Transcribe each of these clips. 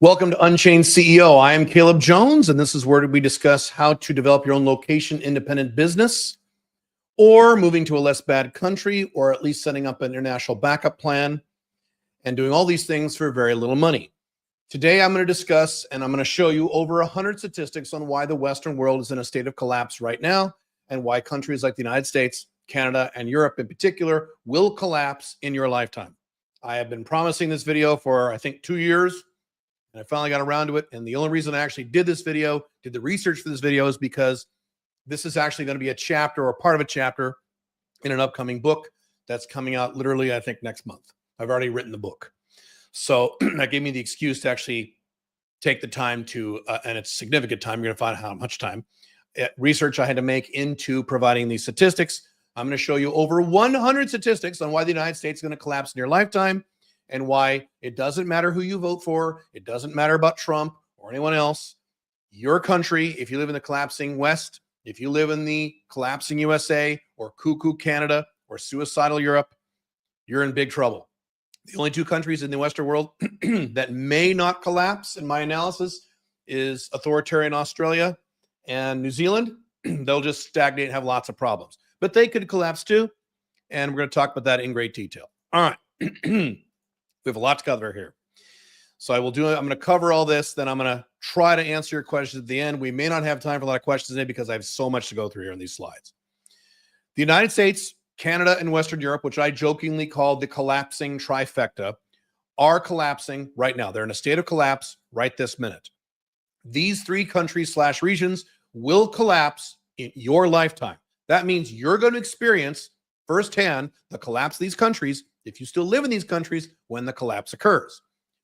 Welcome to Unchained CEO. I am Caleb Jones, and this is where we discuss how to develop your own location-independent business, or moving to a less bad country, or at least setting up an international backup plan, and doing all these things for very little money. Today, I'm going to discuss, and I'm going to show you over 100 statistics on why the Western world is in a state of collapse right now, and why countries like the United States, Canada, and Europe in particular will collapse in your lifetime. I have been promising this video for, I think, 2 years. And I finally got around to it. And the only reason I actually did the research for this video is because this is actually going to be a chapter or part of a chapter in an upcoming book that's coming out literally, I think, next month. I've already written the book. So that gave me the excuse to actually take the time to, and it's significant time, you're going to find out how much time, research I had to make into providing these statistics. I'm going to show you over 100 statistics on why the United States is going to collapse in your lifetime, and why it doesn't matter who you vote for. It doesn't matter about Trump or anyone else. Your country, if you live in the collapsing West, if you live in the collapsing USA or cuckoo Canada or suicidal Europe, you're in big trouble. The only two countries in the Western world that may not collapse, in my analysis, is authoritarian Australia and New Zealand. They'll just stagnate and have lots of problems. But they could collapse too, and we're going to talk about that in great detail. All right. We have a lot to cover here. So I'm going to cover all this, then I'm going to try to answer your questions at the end. We may not have time for a lot of questions today because I have so much to go through here on these slides. The United States, Canada, and Western Europe, which I jokingly called the collapsing trifecta, are collapsing right now. They're in a state of collapse right this minute. These three countries / regions will collapse in your lifetime. That means you're going to experience firsthand the collapse of these countries if you still live in these countries when the collapse occurs.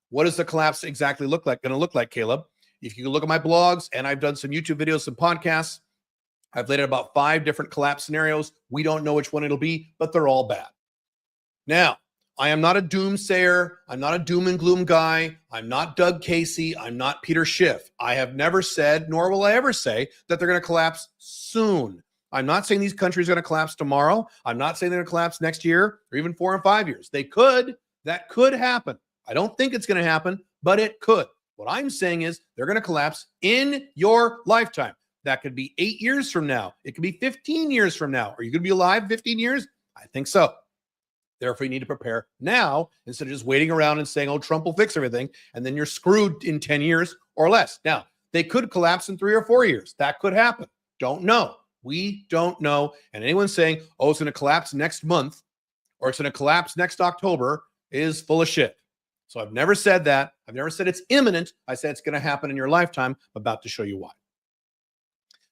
What does the collapse exactly look like? Going to look like, Caleb? If you look at my blogs, and I've done some YouTube videos, some podcasts, I've laid out about 5 different collapse scenarios. We don't know which one it'll be, but they're all bad. Now, I am not a doomsayer. I'm not a doom and gloom guy. I'm not Doug Casey. I'm not Peter Schiff. I have never said, nor will I ever say, that they're going to collapse soon. I'm not saying these countries are going to collapse tomorrow. I'm not saying they're going to collapse next year or even 4 and 5 years. They could. That could happen. I don't think it's going to happen, but it could. What I'm saying is they're going to collapse in your lifetime. That could be 8 years from now. It could be 15 years from now. Are you going to be alive 15 years? I think so. Therefore, you need to prepare now instead of just waiting around and saying, oh, Trump will fix everything, and then you're screwed in 10 years or less. Now, they could collapse in 3 or 4 years. That could happen. Don't know. We don't know. And anyone saying, oh, it's going to collapse next month or it's going to collapse next October is full of shit. So I've never said that. I've never said it's imminent. I said it's going to happen in your lifetime. I'm about to show you why.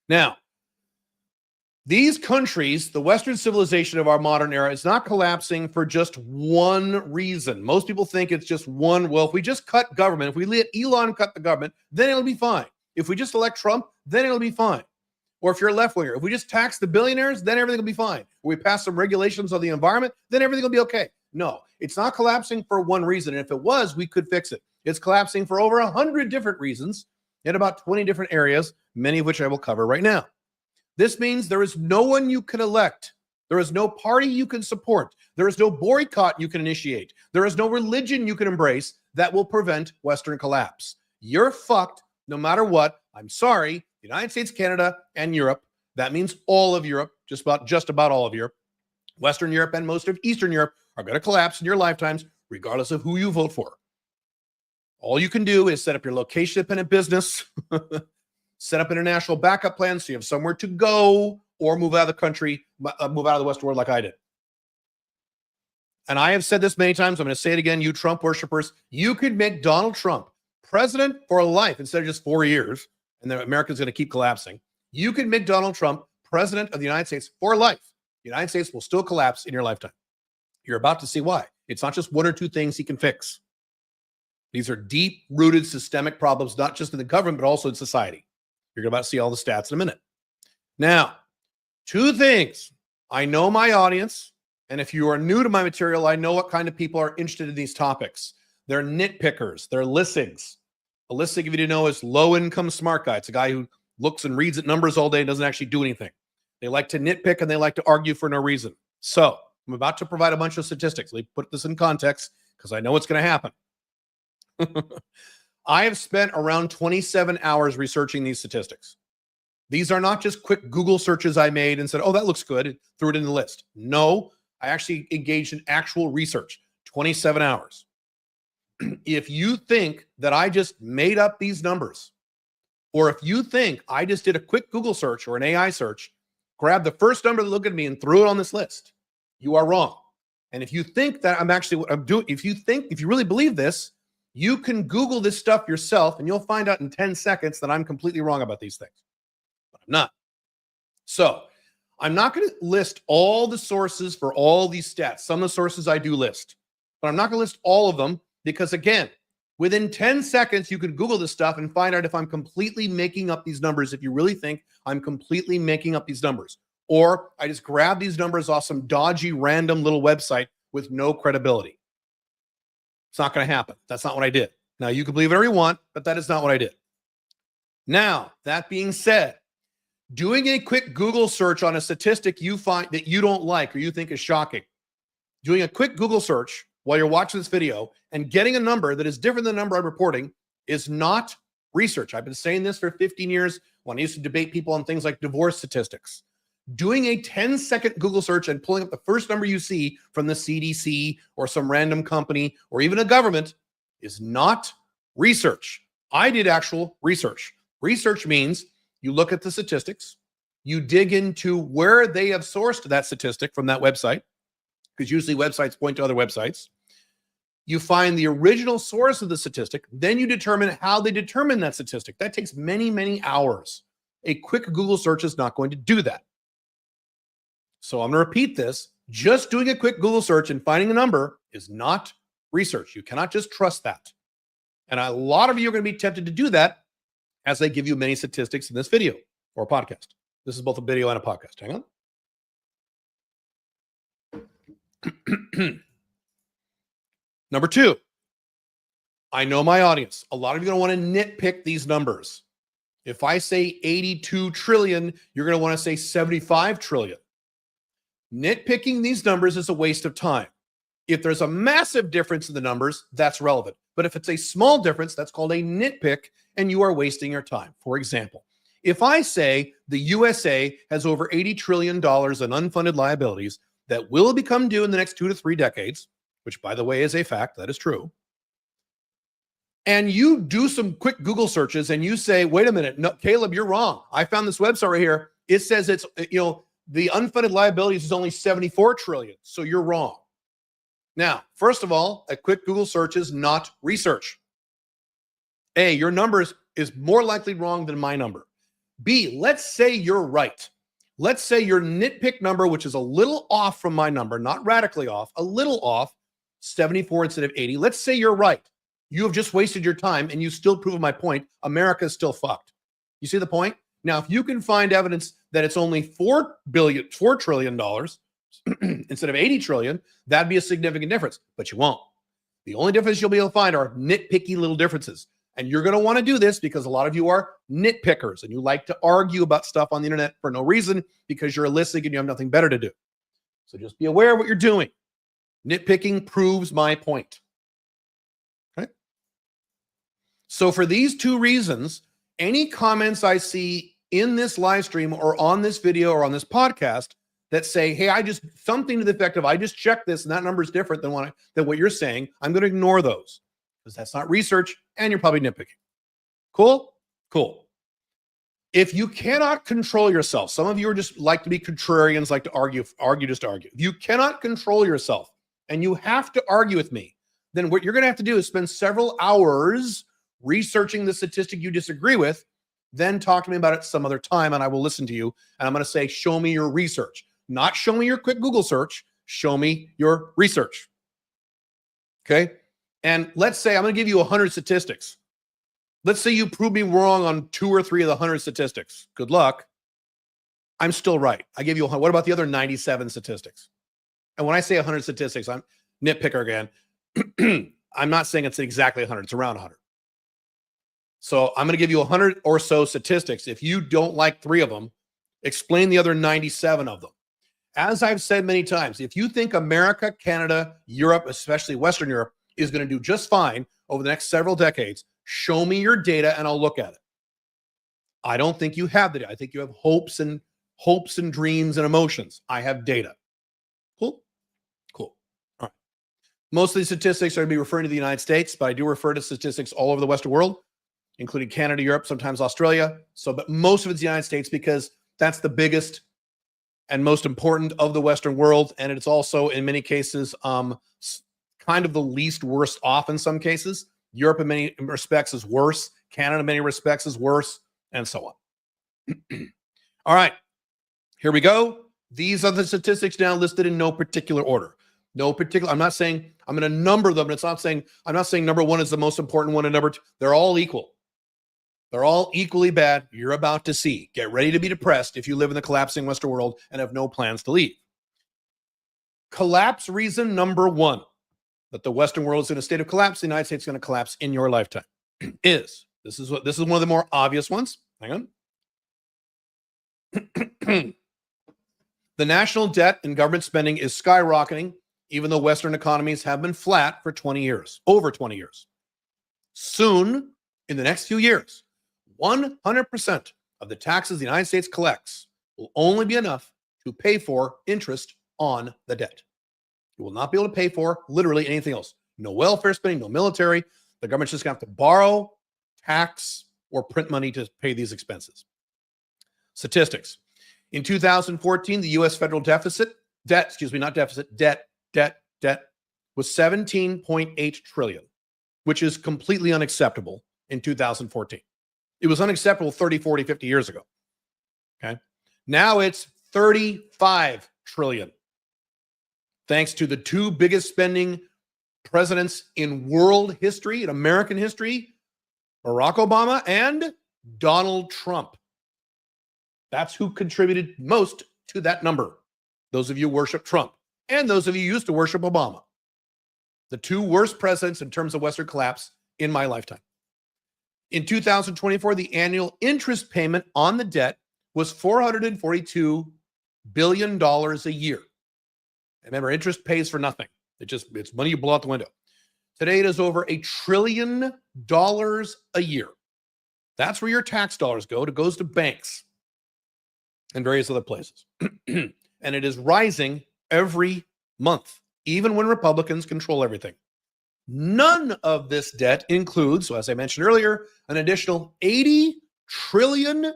Now, these countries, the Western civilization of our modern era, is not collapsing for just one reason. Most people think it's just one. Well, if we just cut government, if we let Elon cut the government, then it'll be fine. If we just elect Trump, then it'll be fine. Or if you're a left-winger, if we just tax the billionaires, then everything will be fine. If we pass some regulations on the environment, then everything will be okay. No, it's not collapsing for one reason. And if it was, we could fix it. It's collapsing for over 100 different reasons in about 20 different areas, many of which I will cover right now. This means there is no one you can elect. There is no party you can support. There is no boycott you can initiate. There is no religion you can embrace that will prevent Western collapse. You're fucked no matter what. I'm sorry. United States, Canada, and Europe. That means all of Europe, just about all of Europe. Western Europe and most of Eastern Europe are going to collapse in your lifetimes, regardless of who you vote for. All you can do is set up your location-dependent business, set up international backup plans so you have somewhere to go, or move out of the country, move out of the Western world like I did. And I have said this many times. I'm going to say it again, you Trump worshipers. You could make Donald Trump president for life instead of just 4 years. And the America's going to keep collapsing. You can make Donald Trump president of the United States for life. The United States will still collapse in your lifetime. You're about to see why. It's not just 1 or 2 things he can fix. These are deep-rooted systemic problems, not just in the government, but also in society. You're about to see all the stats in a minute. Now, 2 things. I know my audience, and if you are new to my material, I know what kind of people are interested in these topics. They're nitpickers. They're listings. A listing, if you didn't know, is low-income smart guy. It's a guy who looks and reads at numbers all day and doesn't actually do anything. They like to nitpick and they like to argue for no reason. So I'm about to provide a bunch of statistics. Let me put this in context because I know what's going to happen. I have spent around 27 hours researching these statistics. These are not just quick Google searches I made and said, oh, that looks good, and threw it in the list. No, I actually engaged in actual research, 27 hours. If you think that I just made up these numbers, or if you think I just did a quick Google search or an AI search, grabbed the first number that looked at me and threw it on this list, you are wrong. And if you think that I'm actually what I'm doing, if you really believe this, you can Google this stuff yourself and you'll find out in 10 seconds that I'm completely wrong about these things. But I'm not. So I'm not going to list all the sources for all these stats. Some of the sources I do list, but I'm not going to list all of them because, again, within 10 seconds, you can Google this stuff and find out if I'm completely making up these numbers, if you really think I'm completely making up these numbers. Or I just grab these numbers off some dodgy, random little website with no credibility. It's not going to happen. That's not what I did. Now, you can believe whatever you want, but that is not what I did. Now, that being said, doing a quick Google search on a statistic you find that you don't like or you think is shocking, doing a quick Google search while you're watching this video and getting a number that is different than the number I'm reporting is not research. I've been saying this for 15 years when I used to debate people on things like divorce statistics. Doing a 10-second Google search and pulling up the first number you see from the CDC or some random company or even a government is not research. I did actual research. Research means you look at the statistics, you dig into where they have sourced that statistic from that website, because usually websites point to other websites. You find the original source of the statistic, then you determine how they determine that statistic. That takes many, many hours. A quick Google search is not going to do that. So I'm going to repeat this. Just doing a quick Google search and finding a number is not research. You cannot just trust that. And a lot of you are going to be tempted to do that as I give you many statistics in this video or podcast. This is both a video and a podcast. Hang on. Number two, I know my audience. A lot of you are going to want to nitpick these numbers. If I say 82 trillion, you're going to want to say 75 trillion. Nitpicking these numbers is a waste of time. If there's a massive difference in the numbers, that's relevant. But if it's a small difference, that's called a nitpick, and you are wasting your time. For example, if I say the USA has over $80 trillion in unfunded liabilities that will become due in the next 2 to 3 decades, which, by the way, is a fact, that is true, and you do some quick Google searches and you say, wait a minute, no, Caleb, you're wrong. I found this website right here. It says it's, the unfunded liabilities is only 74 trillion. So you're wrong. Now, first of all, a quick Google search is not research. A, your number is more likely wrong than my number. B, let's say you're right. Let's say your nitpick number, which is a little off from my number, not radically off, a little off, 74 instead of 80. Let's say you're right. You have just wasted your time and you still prove my point. America is still fucked. You see the point? Now, if you can find evidence that it's only $4 trillion instead of 80 trillion, that'd be a significant difference, but you won't. The only difference you'll be able to find are nitpicky little differences. And you're going to want to do this because a lot of you are nitpickers and you like to argue about stuff on the internet for no reason because you're listening and you have nothing better to do. So just be aware of what you're doing. Nitpicking proves my point. Okay? So for these two reasons, any comments I see in this live stream or on this video or on this podcast that say, hey, something to the effect of, I just checked this and that number is different than what you're saying, I'm going to ignore those because that's not research and you're probably nitpicking. Cool? Cool. If you cannot control yourself, some of you are just like to be contrarians, like to argue just to argue. If you cannot control yourself and you have to argue with me, then what you're going to have to do is spend several hours researching the statistic you disagree with, then talk to me about it some other time and I will listen to you. And I'm going to say, show me your research, not show me your quick Google search, show me your research. Okay. And let's say I'm going to give you 100 statistics. Let's say you prove me wrong on 2 or 3 of the 100 statistics. Good luck. I'm still right. I give you 100. What about the other 97 statistics? And when I say 100 statistics, I'm nitpicker again. I'm not saying it's exactly 100. It's around 100. So I'm going to give you 100 or so statistics. If you don't like 3 of them, explain the other 97 of them. As I've said many times, if you think America, Canada, Europe, especially Western Europe, is going to do just fine over the next several decades, Show me your data and I'll look at it. I don't think you have the data. I think you have hopes and dreams and emotions. I have data. Cool. All right. Most of these statistics are going to be referring to the United States, but I do refer to statistics all over the Western world, including Canada, Europe, sometimes Australia. but most of it's the United States because that's the biggest and most important of the Western world. And it's also, in many cases, kind of the least worst off in some cases. Europe, in many respects, is worse. Canada, in many respects, is worse, and so on. All right, here we go. These are the statistics now listed in no particular order. I'm not saying I'm going to number them. I'm not saying number one is the most important one and number two. They're all equal. They're all equally bad. You're about to see. Get ready to be depressed if you live in the collapsing Western world and have no plans to leave. Collapse reason number one, that the Western world is in a state of collapse, the United States is going to collapse in your lifetime, this is one of the more obvious ones. Hang on. The national debt and government spending is skyrocketing, even though Western economies have been flat for 20 years, over 20 years. Soon, in the next few years, 100% of the taxes the United States collects will only be enough to pay for interest on the debt. You will not be able to pay for literally anything else. No welfare spending, no military. The government's just going to have to borrow, tax, or print money to pay these expenses. Statistics. In 2014, the U.S. federal debt was 17.8 trillion, which is completely unacceptable in 2014. It was unacceptable 30, 40, 50 years ago. Okay. Now it's 35 trillion. Thanks to the two biggest spending presidents in world history, in American history, Barack Obama and Donald Trump. That's who contributed most to that number. Those of you who worship Trump and those of you who used to worship Obama. The two worst presidents in terms of Western collapse in my lifetime. In 2024, the annual interest payment on the debt was $442 billion a year. Remember, interest pays for nothing. It's money you blow out the window. Today, it is over $1 trillion a year. That's where your tax dollars go. It goes to banks and various other places. And it is rising every month, even when Republicans control everything. None of this debt includes, so as I mentioned earlier, an additional $80 trillion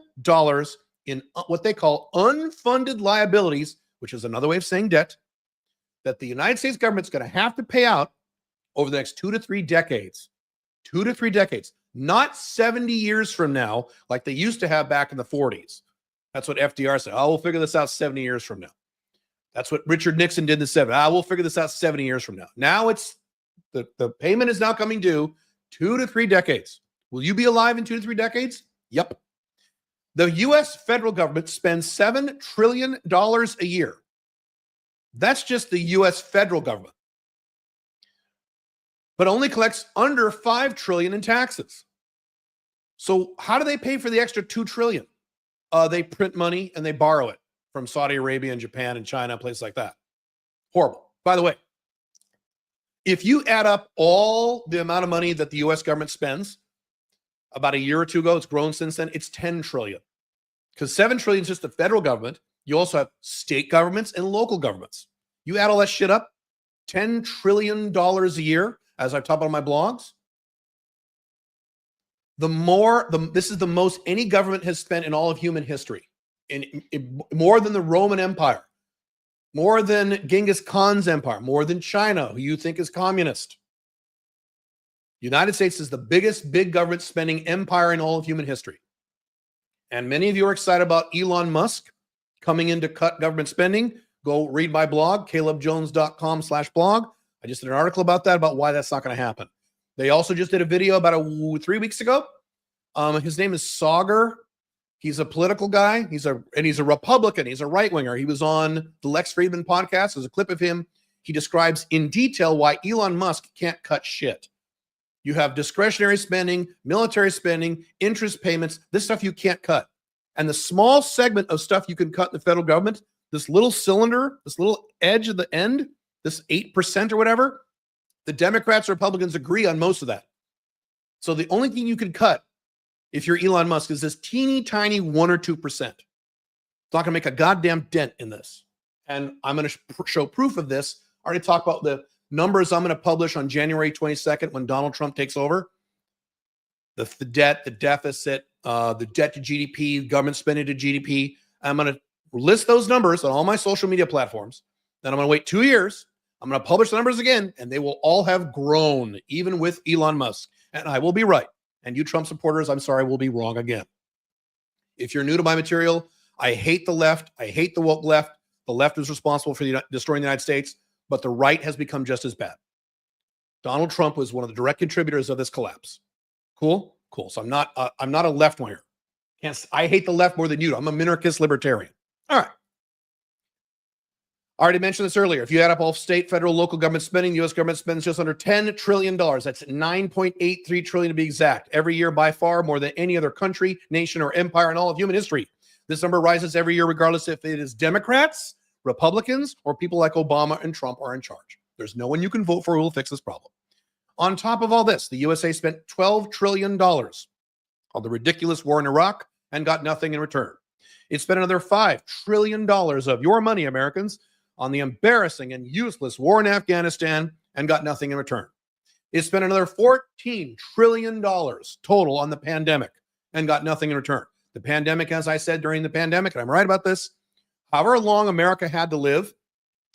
in what they call unfunded liabilities, which is another way of saying debt, that the United States government's going to have to pay out over the next 2 to 3 decades. 2 to 3 decades. Not 70 years from now, like they used to have back in the 40s. That's what FDR said. We'll figure this out 70 years from now. That's what Richard Nixon did in the 70s. We'll figure this out 70 years from now. Now it's the payment is now coming due 2 to 3 decades. Will you be alive in 2 to 3 decades? Yep. The U.S. federal government spends $7 trillion a year. That's just the U.S. federal government. But only collects under $5 trillion in taxes. So how do they pay for the extra $2 trillion? They print money and they borrow it from Saudi Arabia and Japan and China, places like that. Horrible. By the way, if you add up all the amount of money that the U.S. government spends, about a year or two ago, it's grown since then, it's $10 trillion. Because $7 trillion is just the federal government. You also have state governments and local governments. You add all that shit up, $10 trillion a year, as I've talked about on my blogs. This is the most any government has spent in all of human history. More than the Roman Empire, more than Genghis Khan's empire, more than China, who you think is communist. United States is the biggest big government spending empire in all of human history. And many of you are excited about Elon Musk coming in to cut government spending. Go read my blog, calebjones.com/blog. I just did an article about that, about why that's not going to happen. They also just did a video about 3 weeks ago. His name is Sauger. He's a political guy. He's a Republican. He's a right-winger. He was on the Lex Friedman podcast. There's a clip of him. He describes in detail why Elon Musk can't cut shit. You have discretionary spending, military spending, interest payments, this stuff you can't cut. And the small segment of stuff you can cut in the federal government, this little cylinder, this little edge at the end, this 8% or whatever, the Democrats and Republicans agree on most of that. So the only thing you could cut if you're Elon Musk is this teeny tiny 1 or 2%. It's not going to make a goddamn dent in this. And I'm going to show proof of this. I already talked about the numbers I'm going to publish on January 22nd when Donald Trump takes over. The debt, the deficit, the debt to GDP, government spending to GDP. I'm going to list those numbers on all my social media platforms. Then I'm going to wait 2 years. I'm going to publish the numbers again, and they will all have grown, even with Elon Musk. And I will be right. And you Trump supporters, I'm sorry, will be wrong again. If you're new to my material, I hate the left. I hate the woke left. The left is responsible for destroying the United States, but the right has become just as bad. Donald Trump was one of the direct contributors of this collapse. Cool? Cool. So I'm not a left winger. I hate the left more than you do. I'm a minarchist libertarian. All right. I already mentioned this earlier. If you add up all state, federal, local government spending, the U.S. government spends just under $10 trillion. That's $9.83 trillion to be exact. Every year, by far, more than any other country, nation, or empire in all of human history. This number rises every year, regardless if it is Democrats, Republicans, or people like Obama and Trump are in charge. There's no one you can vote for who will fix this problem. On top of all this, the USA spent $12 trillion on the ridiculous war in Iraq and got nothing in return. It spent another $5 trillion of your money, Americans, on the embarrassing and useless war in Afghanistan and got nothing in return. It spent another $14 trillion total on the pandemic and got nothing in return. The pandemic, as I said during the pandemic, and I'm right about this, however long America had to live,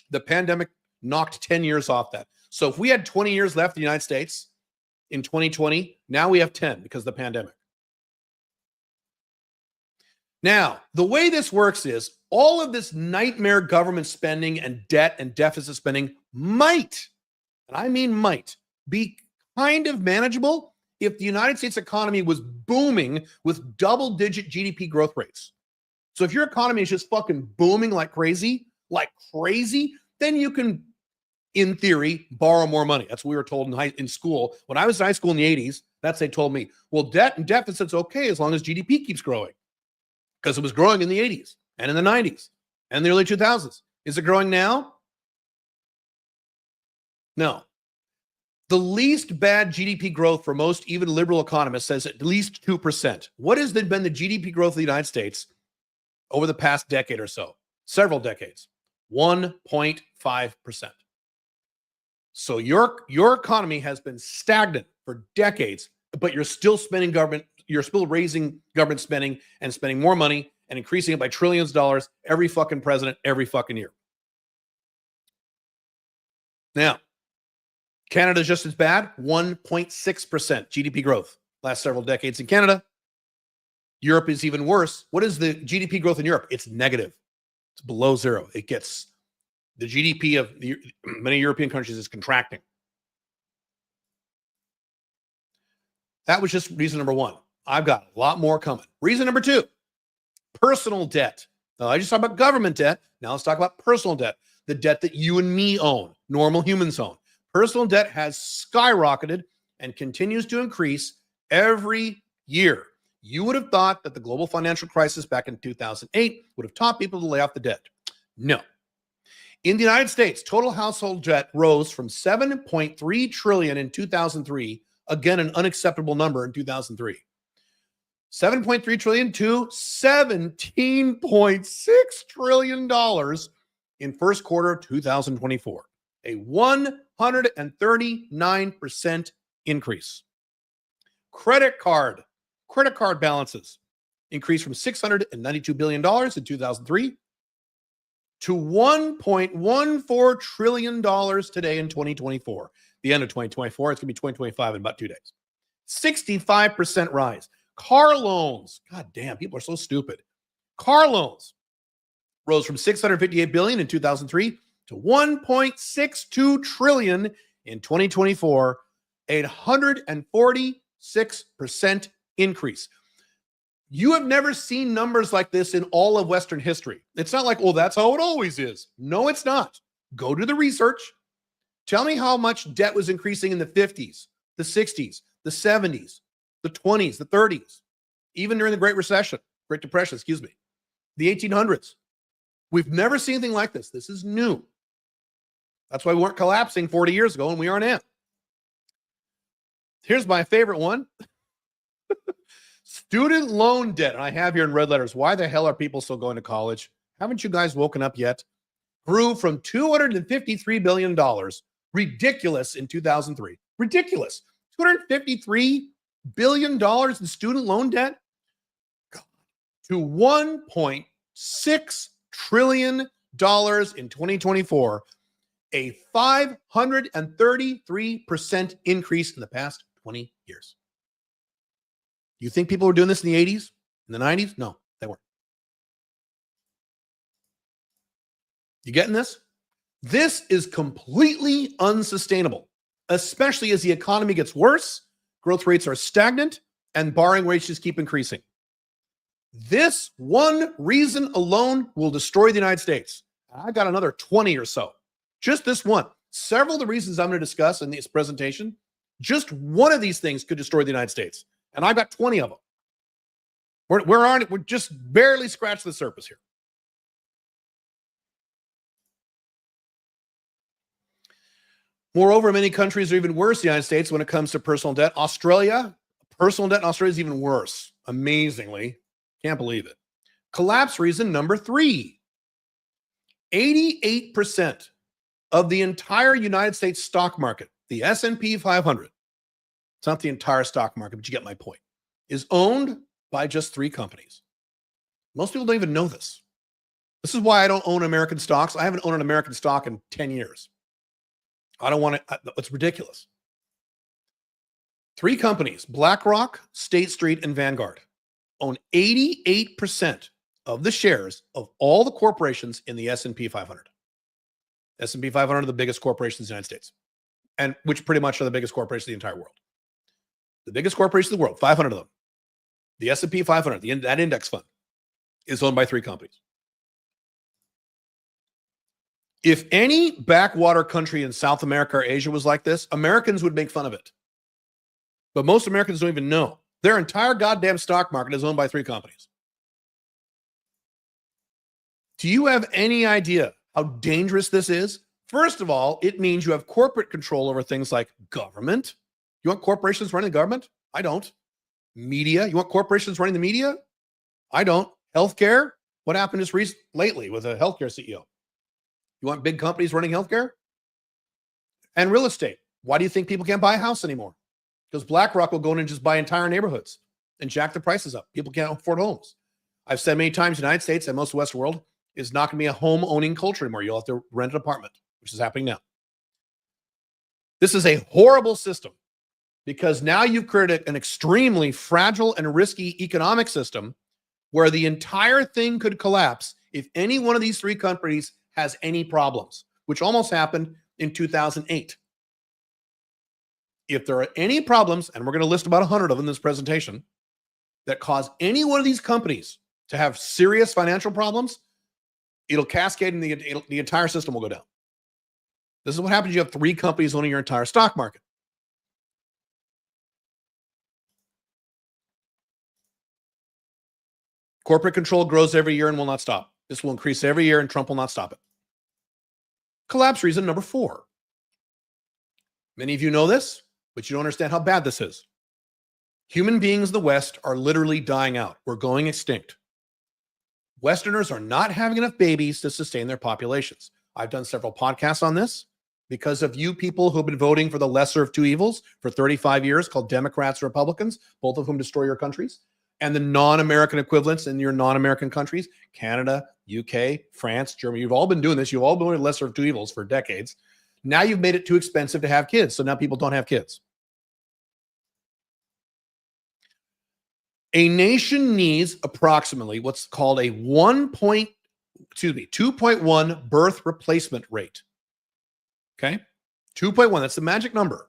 the pandemic knocked 10 years off that. So if we had 20 years left in the United States in 2020, now we have 10 because of the pandemic. Now, the way this works is all of this nightmare government spending and debt and deficit spending might, and I mean might, be kind of manageable if the United States economy was booming with double-digit GDP growth rates. So if your economy is just fucking booming like crazy, then you can, in theory, borrow more money. That's what we were told in school. When I was in high school in the 80s, that's what they told me. Well, debt and deficit's okay as long as GDP keeps growing. Because it was growing in the 80s and in the 90s and the early 2000s. Is it growing now? No. The least bad GDP growth for most, even liberal economists, says at least 2%. What has been the GDP growth of the United States over the past decade or so? Several decades. 1.5%. So your economy has been stagnant for decades, but you're still spending government. You're still raising government spending and spending more money and increasing it by trillions of dollars every fucking president, every fucking year. Now, Canada's just as bad, 1.6% GDP growth last several decades in Canada. Europe is even worse. What is the GDP growth in Europe? It's negative. It's below zero. It gets the GDP of many European countries is contracting. That was just reason number one. I've got a lot more coming. Reason number two, personal debt. Now, I just talked about government debt. Now let's talk about personal debt, the debt that you and me own, normal humans own. Personal debt has skyrocketed and continues to increase every year. You would have thought that the global financial crisis back in 2008 would have taught people to lay off the debt. No. In the United States, total household debt rose from $7.3 trillion in 2003, again, an unacceptable number in 2003. $7.3 trillion to $17.6 trillion in first quarter of 2024, a 139% increase. Credit card balances increased from $692 billion in 2003 to $1.14 trillion today in 2024. The end of 2024, it's going to be 2025 in about 2 days. 65% rise. Car loans, god damn, people are so stupid. Car loans rose from $658 billion in 2003 to $1.62 trillion in 2024, a 146% increase. You have never seen numbers like this in all of Western history. It's not like, oh, that's how it always is. No, it's not. Go do the research. Tell me how much debt was increasing in the 50s, the 60s, the 70s, the 20s, the 30s, even during the Great Depression, the 1800s. We've never seen anything like this. This is new. That's why we weren't collapsing 40 years ago, and we are now. Here's my favorite one. Student loan debt. And I have here in red letters, why the hell are people still going to college? Haven't you guys woken up yet? Grew from $253 billion. Ridiculous in 2003. Ridiculous. $253 billion in student loan debt to $1.6 trillion in 2024, a 533% increase in the past 20 years. You think people were doing this in the 80s, in the 90s? No, they weren't. You getting this? This is completely unsustainable, especially as the economy gets worse, growth rates are stagnant, and borrowing rates just keep increasing. This one reason alone will destroy the United States. I got another 20 or so. Just this one. Several of the reasons I'm going to discuss in this presentation, just one of these things could destroy the United States. And I've got 20 of them. We're just barely scratched the surface here. Moreover, many countries are even worse than the United States when it comes to personal debt. Personal debt in Australia is even worse. Amazingly. Can't believe it. Collapse reason number 3. 88% of the entire United States stock market, the S&P 500, it's not the entire stock market, but you get my point, is owned by just 3 companies. Most people don't even know this. This is why I don't own American stocks. I haven't owned an American stock in 10 years. I don't want to. It's ridiculous. 3 companies, BlackRock, State Street, and Vanguard, own 88% of the shares of all the corporations in the S&P 500. S&P 500 are the biggest corporations in the United States, and which pretty much are the biggest corporations in the entire world. The biggest corporations in the world, 500 of them. The S&P 500, that index fund, is owned by 3 companies. If any backwater country in South America or Asia was like this, Americans would make fun of it. But most Americans don't even know. Their entire goddamn stock market is owned by 3 companies. Do you have any idea how dangerous this is? First of all, it means you have corporate control over things like government. You want corporations running the government? I don't. Media. You want corporations running the media? I don't. Healthcare. What happened just lately with a healthcare CEO? You want big companies running healthcare? And real estate. Why do you think people can't buy a house anymore? Because BlackRock will go in and just buy entire neighborhoods and jack the prices up. People can't afford homes. I've said many times, the United States and most of the Western world is not going to be a home-owning culture anymore. You'll have to rent an apartment, which is happening now. This is a horrible system because now you've created an extremely fragile and risky economic system where the entire thing could collapse if any one of these 3 companies has any problems, which almost happened in 2008. If there are any problems, and we're going to list about 100 of them in this presentation, that cause any one of these companies to have serious financial problems, it'll cascade and the entire system will go down. This is what happens. You have 3 companies owning your entire stock market. Corporate control grows every year and will not stop. This will increase every year and Trump will not stop it. Collapse reason number 4. Many of you know this, but you don't understand how bad this is. Human beings in the West are literally dying out. We're going extinct. Westerners are not having enough babies to sustain their populations. I've done several podcasts on this because of you people who have been voting for the lesser of 2 evils for 35 years called Democrats and Republicans, both of whom destroy your countries, and the non-American equivalents in your non-American countries, Canada, UK, France, Germany. You've all been doing this. You've all been doing lesser of 2 evils for decades. Now you've made it too expensive to have kids, so now people don't have kids. A nation needs approximately what's called a 2.1 birth replacement rate. Okay? 2.1, that's the magic number,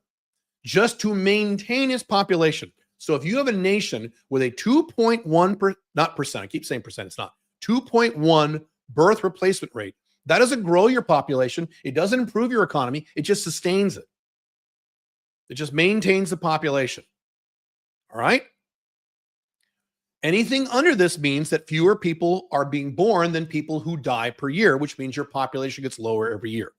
just to maintain its population. So if you have a nation with a 2.1, not percent, I keep saying percent, it's not, 2.1 birth replacement rate, that doesn't grow your population. It doesn't improve your economy. It just sustains it. It just maintains the population. All right? Anything under this means that fewer people are being born than people who die per year, which means your population gets lower every year.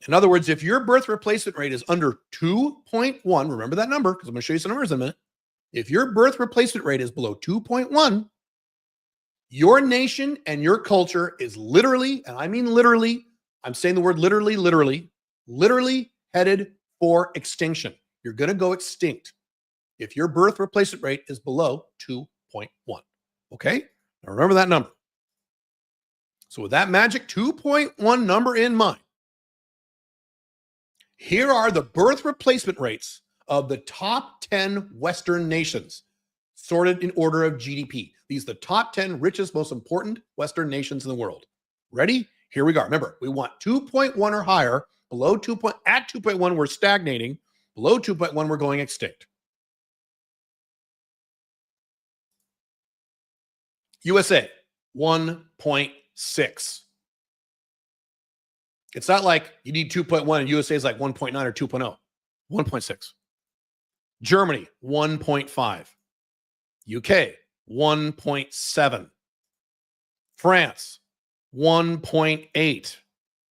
In other words, if your birth replacement rate is under 2.1, remember that number because I'm going to show you some numbers in a minute. If your birth replacement rate is below 2.1, your nation and your culture is literally, and I mean literally, I'm saying the word literally headed for extinction. You're going to go extinct if your birth replacement rate is below 2.1. Okay? Now remember that number. So with that magic 2.1 number in mind, here are the birth replacement rates of the top 10 Western nations, sorted in order of GDP. These are the top 10 richest, most important Western nations in the world. Ready? Here we go. Remember, we want 2.1 or higher. Below 2. At 2.1, we're stagnating. Below 2.1, we're going extinct. USA, 1.6. It's not like you need 2.1 and USA is like 1.9 or 2.0. 1.6. Germany, 1.5. UK, 1.7. France, 1.8.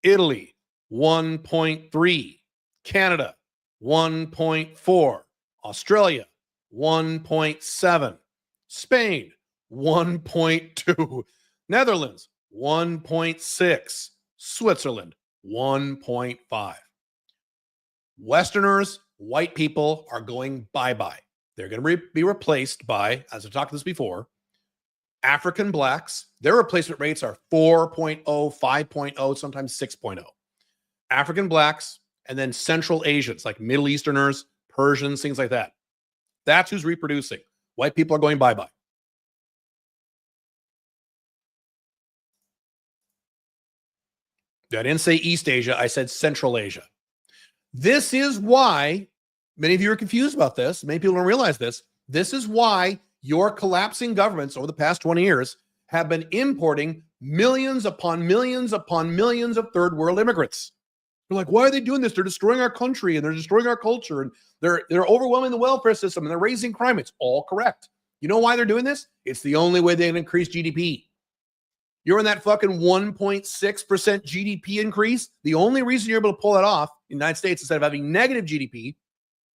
Italy, 1.3. Canada, 1.4. Australia, 1.7. Spain, 1.2. Netherlands, 1.6. Switzerland, 1.5. Westerners, white people are going bye-bye. They're going to be replaced by, as I've talked about this before, African blacks. Their replacement rates are 4.0, 5.0, sometimes 6.0. African blacks, and then Central Asians, like Middle Easterners, Persians, things like that. That's who's reproducing. White people are going bye-bye. I didn't say East Asia. I said Central Asia. This is why many of you are confused about this. Many people don't realize this. This is why your collapsing governments over the past 20 years have been importing millions upon millions upon millions of third world immigrants. They're like, why are they doing this? They're destroying our country and they're destroying our culture and they're overwhelming the welfare system and they're raising crime. It's all correct. You know why they're doing this? It's the only way they can increase GDP. You're in that fucking 1.6% GDP increase. The only reason you're able to pull that off in the United States instead of having negative GDP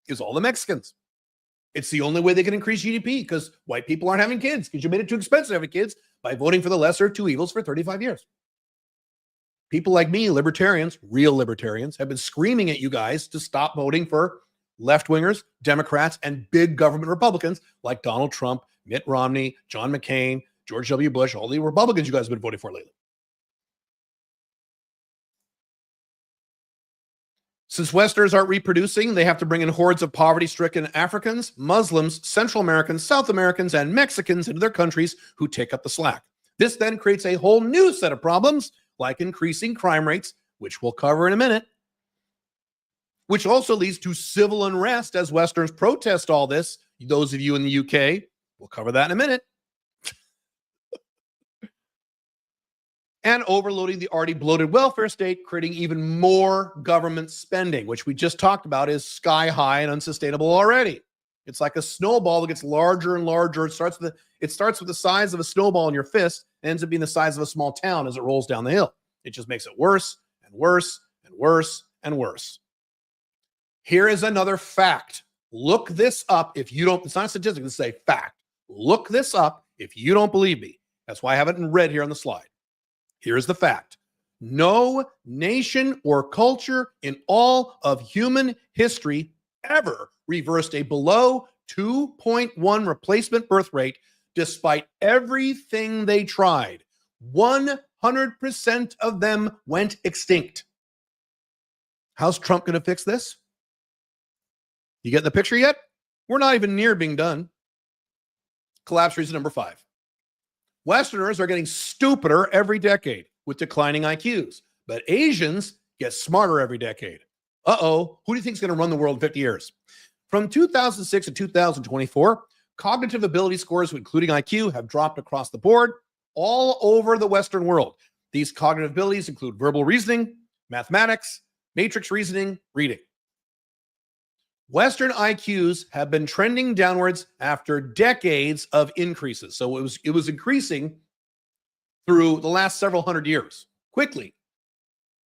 is all the Mexicans. It's the only way they can increase GDP because white people aren't having kids because you made it too expensive to have kids by voting for the lesser of two evils for 35 years. People like me, libertarians, real libertarians, have been screaming at you guys to stop voting for left-wingers, Democrats, and big government Republicans like Donald Trump, Mitt Romney, John McCain, George W. Bush, all the Republicans you guys have been voting for lately. Since Westerners aren't reproducing, they have to bring in hordes of poverty-stricken Africans, Muslims, Central Americans, South Americans, and Mexicans into their countries who take up the slack. This then creates a whole new set of problems, like increasing crime rates, which we'll cover in a minute, which also leads to civil unrest as Westerners protest all this. Those of you in the UK, we'll cover that in a minute. And overloading the already bloated welfare state, creating even more government spending, which we just talked about is sky high and unsustainable already. It's like a snowball that gets larger and larger. It starts with the size of a snowball in your fist and ends up being the size of a small town as it rolls down the hill. It just makes it worse and worse and worse and worse. Here is another fact. Look this up if you don't, it's not a statistic, it's a fact. Look this up if you don't believe me. That's why I have it in red here on the slide. Here's the fact. No nation or culture in all of human history ever reversed a below 2.1 replacement birth rate despite everything they tried. 100% of them went extinct. How's Trump going to fix this? You get the picture yet? We're not even near being done. Collapse reason number 5. Westerners are getting stupider every decade with declining IQs, but Asians get smarter every decade. Uh-oh, who do you think is going to run the world in 50 years? From 2006 to 2024, cognitive ability scores, including IQ, have dropped across the board all over the Western world. These cognitive abilities include verbal reasoning, mathematics, matrix reasoning, reading. Western IQs have been trending downwards after decades of increases. So it was increasing through the last several hundred years, quickly.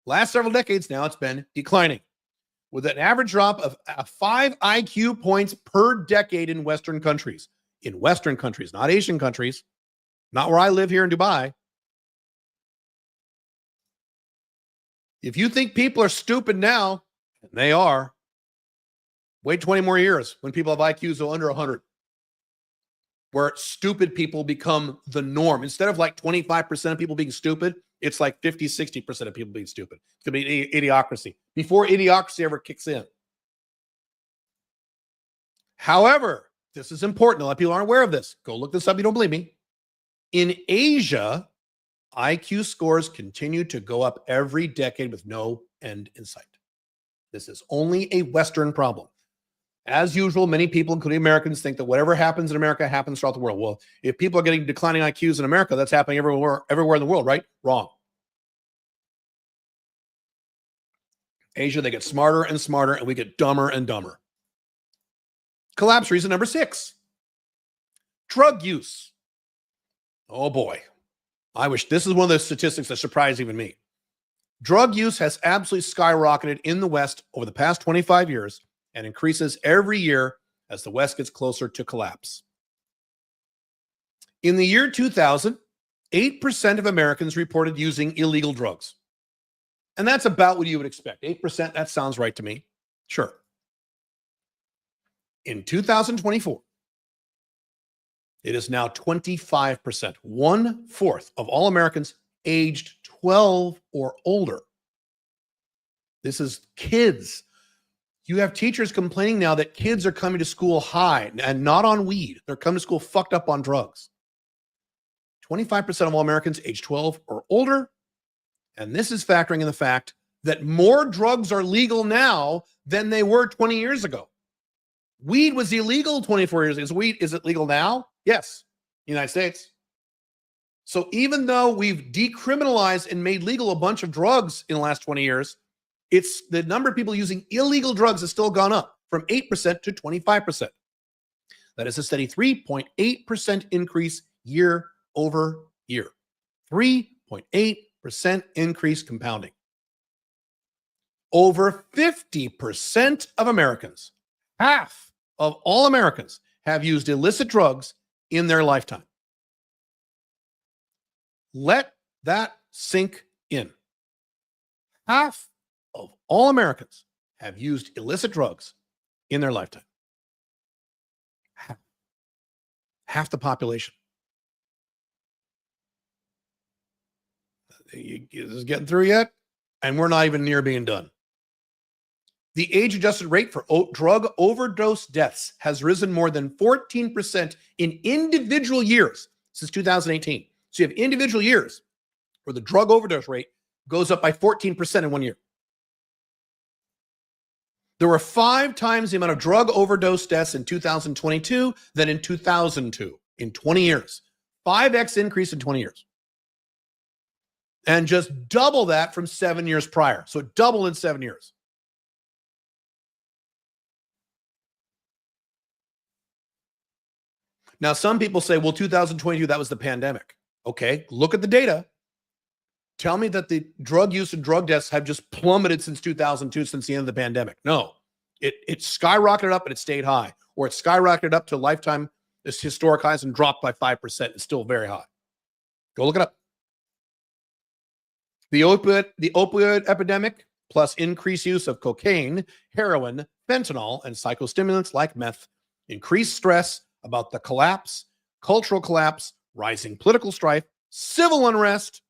Last several decades now, it's been declining, with an average drop of 5 IQ points per decade in Western countries. In Western countries, not Asian countries, not where I live here in Dubai. If you think people are stupid now, and they are, wait 20 more years when people have IQs of under 100, where stupid people become the norm. Instead of like 25% of people being stupid, it's like 50, 60% of people being stupid. It's going to be idiocracy before idiocracy ever kicks in. However, this is important. A lot of people aren't aware of this. Go look this up. You don't believe me. In Asia, IQ scores continue to go up every decade with no end in sight. This is only a Western problem. As usual, many people, including Americans, think that whatever happens in America happens throughout the world. Well, if people are getting declining IQs in America, that's happening everywhere in the world, right? Wrong. Asia, they get smarter and smarter, and we get dumber and dumber. Collapse reason number 6. Drug use. Oh boy. I wish this is one of the statistics that surprised even me. Drug use has absolutely skyrocketed in the West over the past 25 years and increases every year as the West gets closer to collapse. In the year 2000, 8% of Americans reported using illegal drugs. And that's about what you would expect. 8%, that sounds right to me. Sure. In 2024, it is now 25%, 1/4 of all Americans aged 12 or older. This is kids. You have teachers complaining now that kids are coming to school high and not on weed. They're coming to school fucked up on drugs. 25% of all Americans age 12 or older. And this is factoring in the fact that more drugs are legal now than they were 20 years ago. Weed was illegal 24 years ago. Is it legal now? Yes, United States. So even though we've decriminalized and made legal a bunch of drugs in the last 20 years, it's the number of people using illegal drugs has still gone up from 8% to 25%. That is a steady 3.8% increase year over year. 3.8% increase compounding. Over 50% of Americans, half of all Americans, have used illicit drugs in their lifetime. Let that sink in. Half of all Americans have used illicit drugs in their lifetime. Half the population. Is this getting through yet? And we're not even near being done. The age-adjusted rate for drug overdose deaths has risen more than 14% in individual years since 2018. So you have individual years where the drug overdose rate goes up by 14% in 1 year. There were 5 times the amount of drug overdose deaths in 2022 than in 2002, in 20 years. 5x increase in 20 years. And just double that from 7 years prior. So double in 7 years. Now, some people say, well, 2022, that was the pandemic. Okay, look at the data. Tell me that the drug use and drug deaths have just plummeted since 2002, since the end of the pandemic. No, it skyrocketed up and it stayed high, or it skyrocketed up to lifetime historic highs and dropped by 5%. It's still very high. Go look it up. The opioid epidemic, plus increased use of cocaine, heroin, fentanyl, and psychostimulants like meth, increased stress about the collapse, cultural collapse, rising political strife, civil unrest,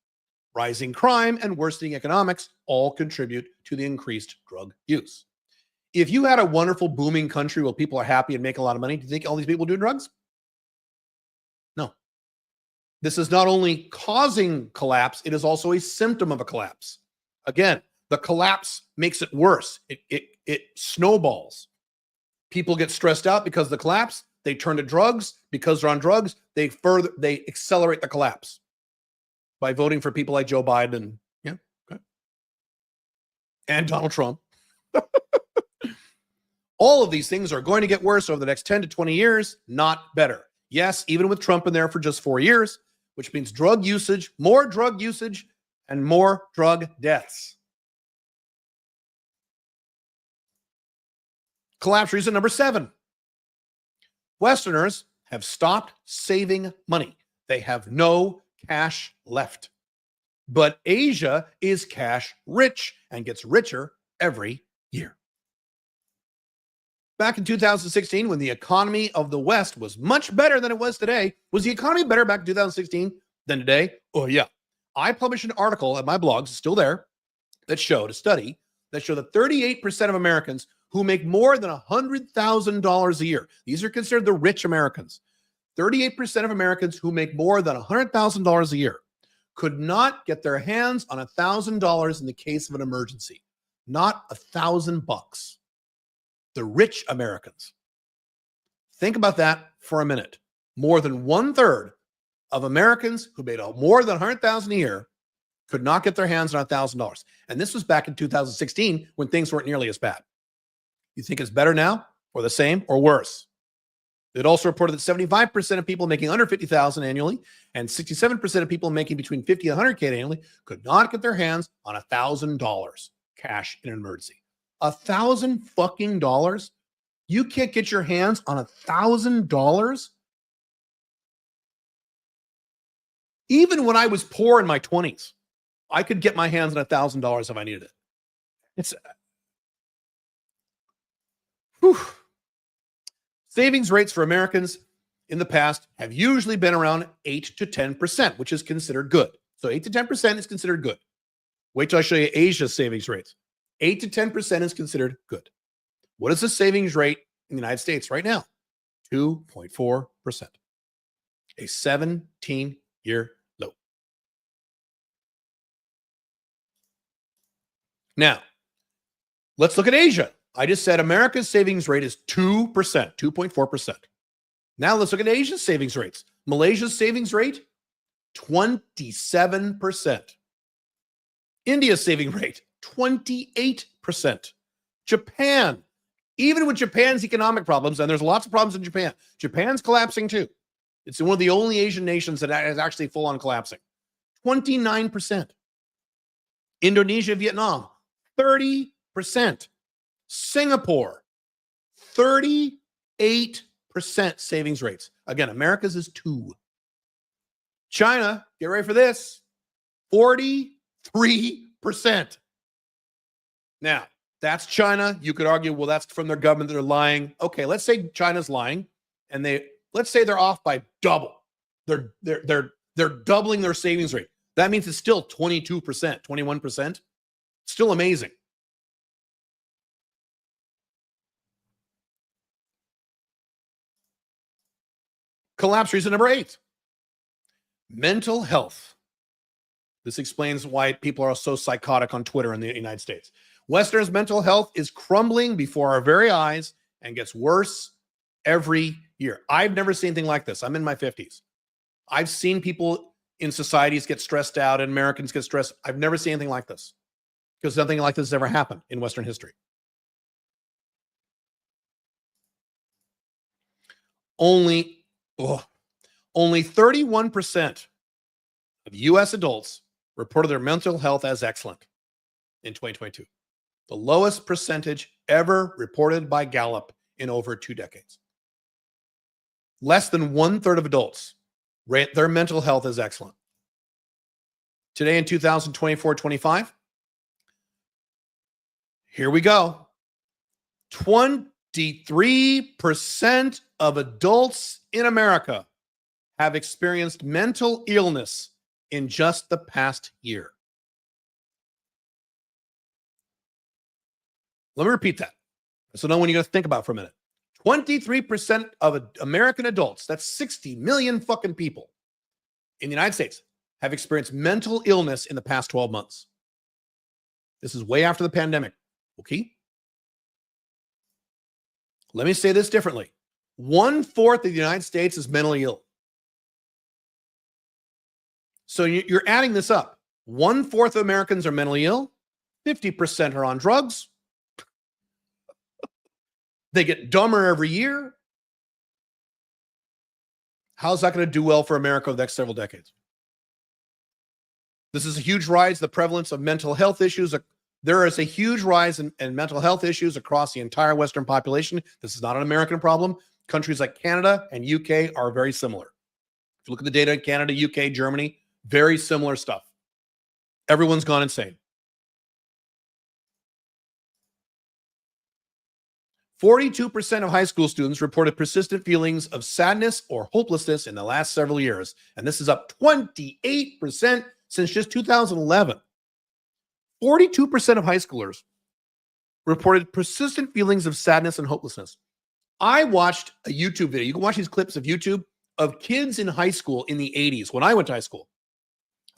rising crime, and worsening economics all contribute to the increased drug use. If you had a wonderful, booming country where people are happy and make a lot of money, do you think all these people do drugs? No. This is not only causing collapse, it is also a symptom of a collapse. Again, the collapse makes it worse. It snowballs. People get stressed out because of the collapse. They turn to drugs. Because they're on drugs, they accelerate the collapse by voting for people like Joe Biden and Donald Trump. All of these things are going to get worse over the next 10 to 20 years, not better. Yes, even with Trump in there for just 4 years, which means drug usage, and more drug deaths. Collapse reason number 7. Westerners have stopped saving money. They have no cash left. But Asia is cash rich and gets richer every year. Back in 2016, when the economy of the West was much better than it was today, was the economy better back in 2016 than today? Oh, yeah. I published an article at my blog, it's still there, that showed a study that showed that 38% of Americans who make more than $100,000 a year, these are considered the rich Americans, 38% of Americans who make more than $100,000 a year could not get their hands on $1,000 in the case of an emergency. Not $1,000. The rich Americans. Think about that for a minute. More than 1/3 of Americans who made more than $100,000 a year could not get their hands on $1,000. And this was back in 2016 when things weren't nearly as bad. You think it's better now, or the same, or worse? It also reported that 75% of people making under $50,000 annually and 67% of people making between $50,000 and $100,000 annually could not get their hands on $1,000 cash in an emergency. $1,000 fucking dollars? You can't get your hands on $1,000? Even when I was poor in my 20s, I could get my hands on $1,000 if I needed it. It's whew. Savings rates for Americans in the past have usually been around 8 to 10%, which is considered good. So 8 to 10% is considered good. Wait till I show you Asia's savings rates. 8 to 10% is considered good. What is the savings rate in the United States right now? 2.4%. A 17-year low. Now, let's look at Asia. I just said America's savings rate is 2%, 2.4%. Now let's look at Asia's savings rates. Malaysia's savings rate, 27%. India's saving rate, 28%. Japan, even with Japan's economic problems, and there's lots of problems in Japan, Japan's collapsing too. It's one of the only Asian nations that is actually full on collapsing. 29%. Indonesia, Vietnam, 30%. Singapore, 38% savings rates. Again, America's is 2%. China, get ready for this, 43%. Now, that's China. You could argue, well, that's from their government. They're lying. Okay, let's say China's lying, and let's say they're off by double. They're doubling their savings rate. That means it's still 22%, 21%. Still amazing. Collapse reason number 8. Mental health. This explains why people are so psychotic on Twitter in the United States. Westerners' mental health is crumbling before our very eyes and gets worse every year. I've never seen anything like this. I'm in my 50s. I've seen people in societies get stressed out and Americans get stressed. I've never seen anything like this because nothing like this has ever happened in Western history. Only 31% of U.S. adults reported their mental health as excellent in 2022. The lowest percentage ever reported by Gallup in over 2 decades. Less than 1/3 of adults rate their mental health as excellent. Today in 2024-25, here we go. 23% of adults in America have experienced mental illness in just the past year. Let me repeat that. So know when you got to think about for a minute. 23% of American adults, that's 60 million fucking people in the United States, have experienced mental illness in the past 12 months. This is way after the pandemic. Okay? Let me say this differently. 1/4 of the United States is mentally ill. So you're adding this up. 1/4 of Americans are mentally ill. 50% are on drugs. They get dumber every year. How's that going to do well for America over the next several decades? This is a huge rise in the prevalence of mental health issues There is a huge rise in mental health issues across the entire Western population. This is not an American problem. Countries like Canada and UK are very similar. If you look at the data, Canada, UK, Germany, very similar stuff. Everyone's gone insane. 42% of high school students reported persistent feelings of sadness or hopelessness in the last several years. And this is up 28% since just 2011. 42% of high schoolers reported persistent feelings of sadness and hopelessness. I watched a YouTube video. You can watch these clips of YouTube of kids in high school in the 80s. When I went to high school,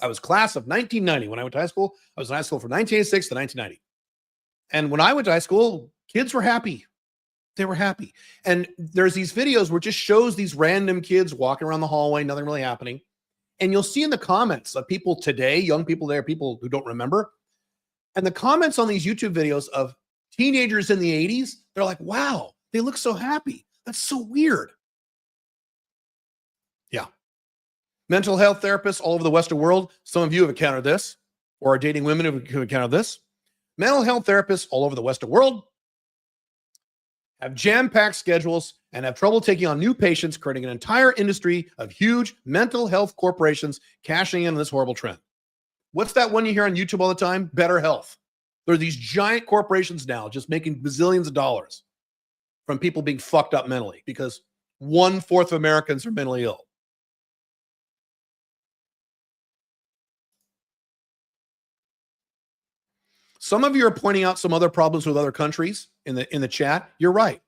I was class of 1990. When I went to high school, I was in high school from 1986 to 1990. And when I went to high school, kids were happy. They were happy. And there's these videos where it just shows these random kids walking around the hallway, nothing really happening. And you'll see in the comments of people today, young people there, people who don't remember, and the comments on these YouTube videos of teenagers in the 80s, they're like, wow, they look so happy. That's so weird. Yeah. Mental health therapists all over the Western world. Some of you have encountered this or are dating women who encountered this. Mental health therapists all over the Western world have jam-packed schedules and have trouble taking on new patients, creating an entire industry of huge mental health corporations cashing in on this horrible trend. What's that one you hear on YouTube all the time? Better Health. There are these giant corporations now just making bazillions of dollars from people being fucked up mentally because 1/4 of Americans are mentally ill. Some of you are pointing out some other problems with other countries in the chat. You're right.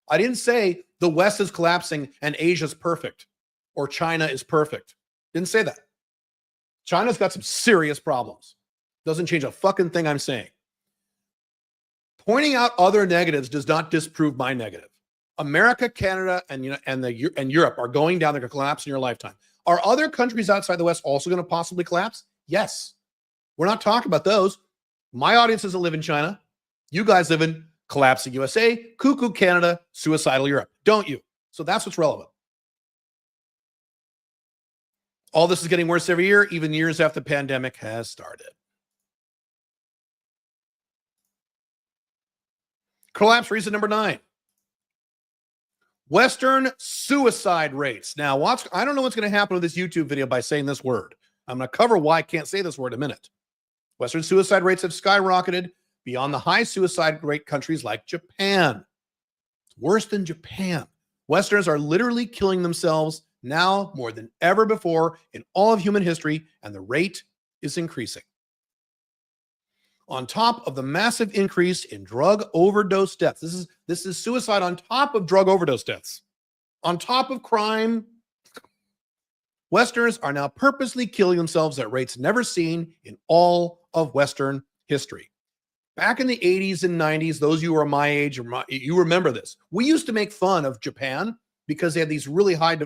I didn't say the West is collapsing and Asia's perfect or China is perfect. Didn't say that. China's got some serious problems. Doesn't change a fucking thing I'm saying. Pointing out other negatives does not disprove my negative. America, Canada, and Europe are going down. They're going to collapse in your lifetime. Are other countries outside the West also going to possibly collapse? Yes. We're not talking about those. My audience doesn't live in China. You guys live in collapsing USA, cuckoo Canada, suicidal Europe, don't you? So that's what's relevant. All this is getting worse every year, even years after the pandemic has started. Collapse reason number 9. Western suicide rates. Now, I don't know what's going to happen with this YouTube video by saying this word. I'm going to cover why I can't say this word in a minute. Western suicide rates have skyrocketed beyond the high suicide rate countries like Japan. It's worse than Japan. Westerners are literally killing themselves now more than ever before in all of human history, and the rate is increasing. On top of the massive increase in drug overdose deaths, this is suicide on top of drug overdose deaths, on top of crime. Westerners are now purposely killing themselves at rates never seen in all of Western history. Back in the 80s and 90s, those of you who are my age, you remember this. We used to make fun of Japan because they had these really high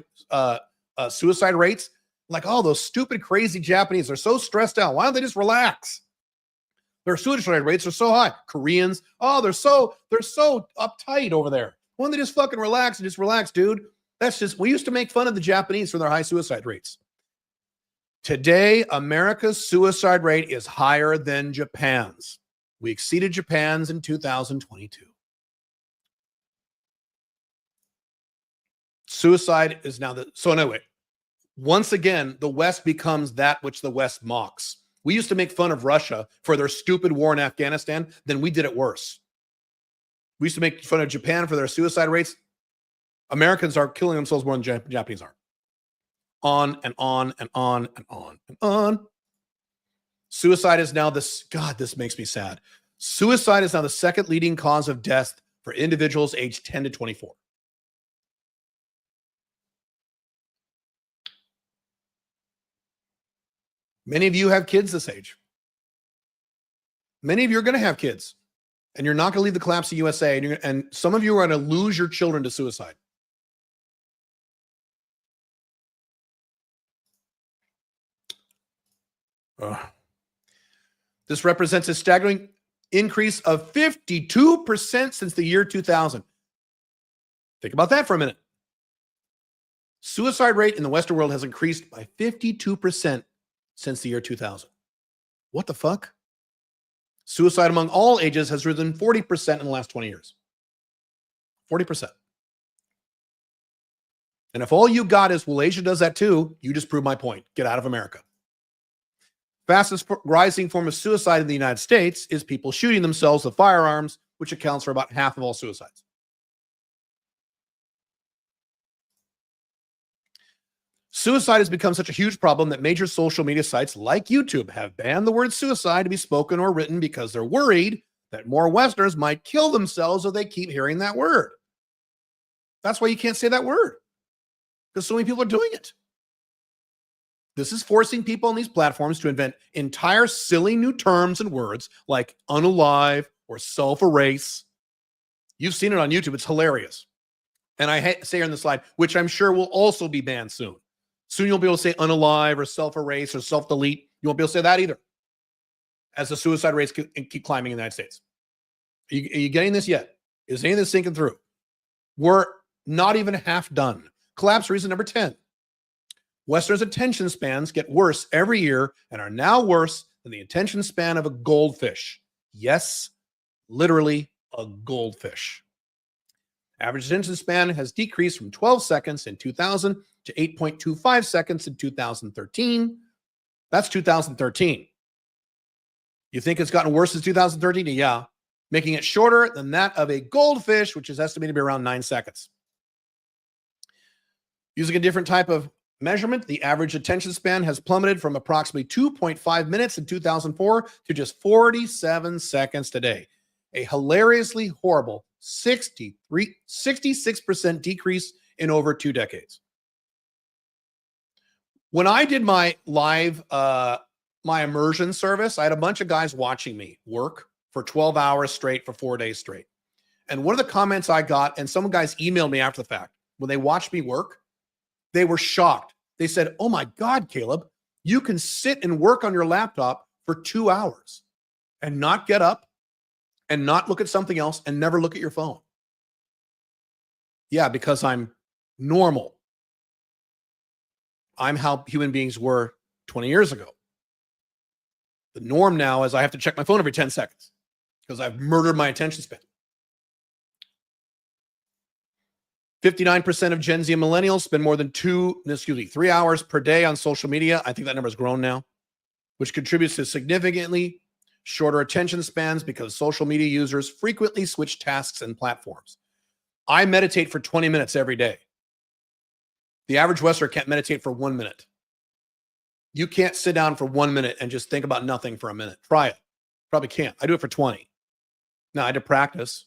suicide rates. Like, oh, those stupid, crazy Japanese, they're so stressed out. Why don't they just relax? Their suicide rates are so high. Koreans, oh, they're so uptight over there. Why don't they just fucking relax and just relax, dude? We used to make fun of the Japanese for their high suicide rates. Today, America's suicide rate is higher than Japan's. We exceeded Japan's in 2022. Suicide is now so anyway, once again, the West becomes that which the West mocks. We used to make fun of Russia for their stupid war in Afghanistan, then we did it worse. We used to make fun of Japan for their suicide rates. Americans are killing themselves more than Japanese are. On and on and on and on and on. Suicide is now this makes me sad. Suicide is now the second leading cause of death for individuals aged 10 to 24. Many of you have kids this age. Many of you are going to have kids, and you're not going to leave the collapse of USA, and some of you are going to lose your children to suicide. This represents a staggering increase of 52% since the year 2000. Think about that for a minute. Suicide rate in the Western world has increased by 52% since the year 2000. What the fuck? Suicide among all ages has risen 40% in the last 20 years. 40%. And if all you got is, well, Asia does that too, you just proved my point. Get out of America. Fastest rising form of suicide in the United States is people shooting themselves with firearms, which accounts for about half of all suicides. Suicide has become such a huge problem that major social media sites like YouTube have banned the word suicide to be spoken or written because they're worried that more Westerners might kill themselves if they keep hearing that word. That's why you can't say that word, because so many people are doing it. This is forcing people on these platforms to invent entire silly new terms and words like unalive or self-erase. You've seen it on YouTube. It's hilarious. And I say here on the slide, which I'm sure will also be banned soon. Soon you'll be able to say unalive or self-erase or self-delete. You won't be able to say that either, as the suicide rates keep climbing in the United States. Are you getting this yet? Is any of this sinking through? We're not even half done. Collapse reason number 10. Westerners' attention spans get worse every year and are now worse than the attention span of a goldfish. Yes, literally a goldfish. Average attention span has decreased from 12 seconds in 2000 to 8.25 seconds in 2013. That's 2013. You think it's gotten worse since 2013? Yeah. Making it shorter than that of a goldfish, which is estimated to be around 9 seconds. Using a different type of measurement, the average attention span has plummeted from approximately 2.5 minutes in 2004 to just 47 seconds today. A hilariously horrible 66% decrease in over 2 decades. When I did my live, my immersion service, I had a bunch of guys watching me work for 12 hours straight for 4 days straight. And one of the comments I got, and some guys emailed me after the fact, when they watched me work, they were shocked. They said, "Oh my God, Caleb, you can sit and work on your laptop for 2 hours and not get up and not look at something else and never look at your phone." Yeah, because I'm normal. I'm how human beings were 20 years ago. The norm now is I have to check my phone every 10 seconds because I've murdered my attention span. 59% of Gen Z and millennials spend more than 3 hours per day on social media. I think that number has grown now, which contributes to significantly shorter attention spans because social media users frequently switch tasks and platforms. I meditate for 20 minutes every day. The average Westerner can't meditate for 1 minute. You can't sit down for 1 minute and just think about nothing for a minute. Try it. Probably can't. I do it for 20. Now, I had to practice.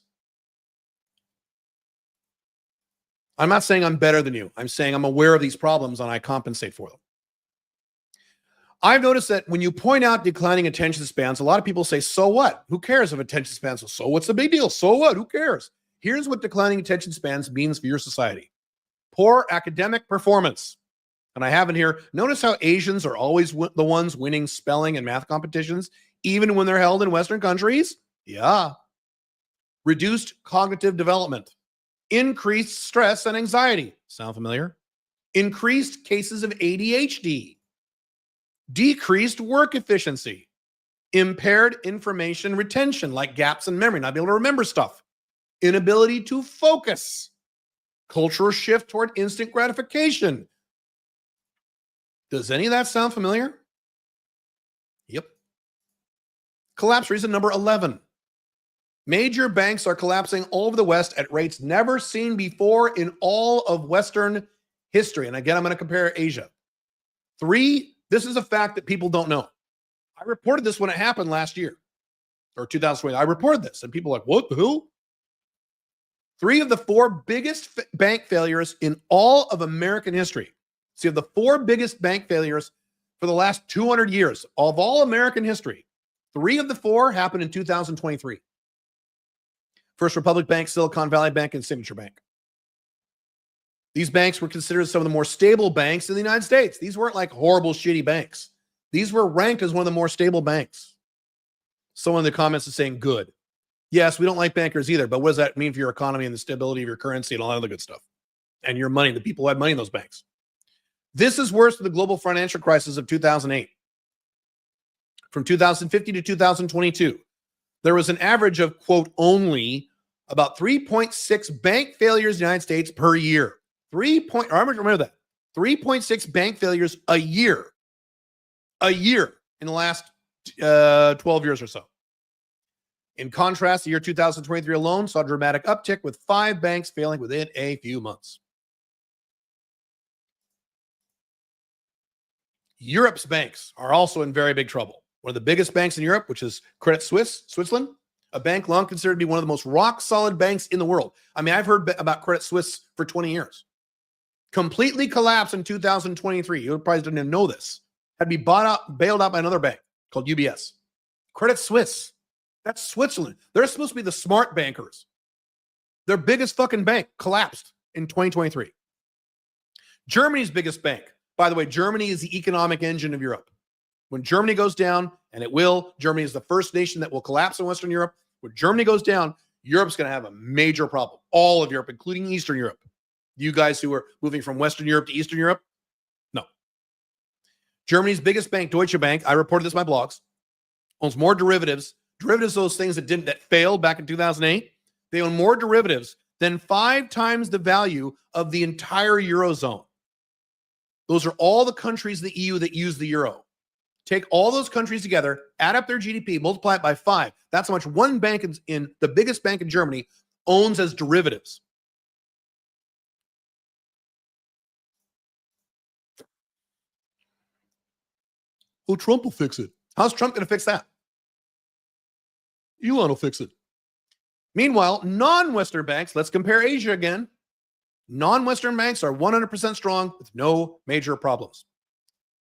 I'm not saying I'm better than you. I'm saying I'm aware of these problems and I compensate for them. I've noticed that when you point out declining attention spans, a lot of people say, so what? Who cares if attention spans? So what's the big deal? So what? Who cares? Here's what declining attention spans means for your society. Poor academic performance. And I have it here. Notice how Asians are always the ones winning spelling and math competitions, even when they're held in Western countries? Yeah. Reduced cognitive development. Increased stress and anxiety. Sound familiar? Increased cases of ADHD. Decreased work efficiency. Impaired information retention, like gaps in memory, not be able to remember stuff. Inability to focus. Cultural shift toward instant gratification. Does any of that sound familiar? Yep. Collapse reason number 11. Major banks are collapsing all over the West at rates never seen before in all of Western history. And again, I'm going to compare Asia. 3, this is a fact that people don't know. I reported this when it happened last year, or 2020. I reported this, and people are like, what the hell? 3 of the 4 biggest bank failures in all of American history. So you have the 4 biggest bank failures for the last 200 years of all American history. 3 of the 4 happened in 2023. First Republic Bank, Silicon Valley Bank, and Signature Bank. These banks were considered some of the more stable banks in the United States. These weren't like horrible, shitty banks. These were ranked as one of the more stable banks. Someone in the comments is saying good. Yes, we don't like bankers either, but what does that mean for your economy and the stability of your currency and all that other good stuff? And your money, the people who had money in those banks. This is worse than the global financial crisis of 2008. From 2050 to 2022, there was an average of, quote, only about 3.6 bank failures in the United States per year. Remember that. 3.6 bank failures a year in the last 12 years or so. In contrast, the year 2023 alone saw a dramatic uptick with 5 banks failing within a few months. Europe's banks are also in very big trouble. One of the biggest banks in Europe, which is Credit Suisse, Switzerland, a bank long considered to be one of the most rock-solid banks in the world. I mean, I've heard about Credit Suisse for 20 years. Completely collapsed in 2023. You probably didn't even know this. Had to be bailed out by another bank called UBS. Credit Suisse. That's Switzerland. They're supposed to be the smart bankers. Their biggest fucking bank collapsed in 2023. Germany's biggest bank. By the way, Germany is the economic engine of Europe. When Germany goes down, and it will, Germany is the first nation that will collapse in Western Europe. When Germany goes down, Europe's going to have a major problem. All of Europe, including Eastern Europe. You guys who are moving from Western Europe to Eastern Europe, no. Germany's biggest bank, Deutsche Bank, I reported this in my blogs, owns more derivatives. Derivatives, those things that failed back in 2008, they own more derivatives than 5 times the value of the entire Eurozone. Those are all the countries in the EU that use the euro. Take all those countries together, add up their GDP, multiply it by 5. That's how much one bank in the biggest bank in Germany owns as derivatives. Well, Trump will fix it. How's Trump going to fix that? Elon will fix it. Meanwhile, non-Western banks, let's compare Asia again. Non-Western banks are 100% strong with no major problems.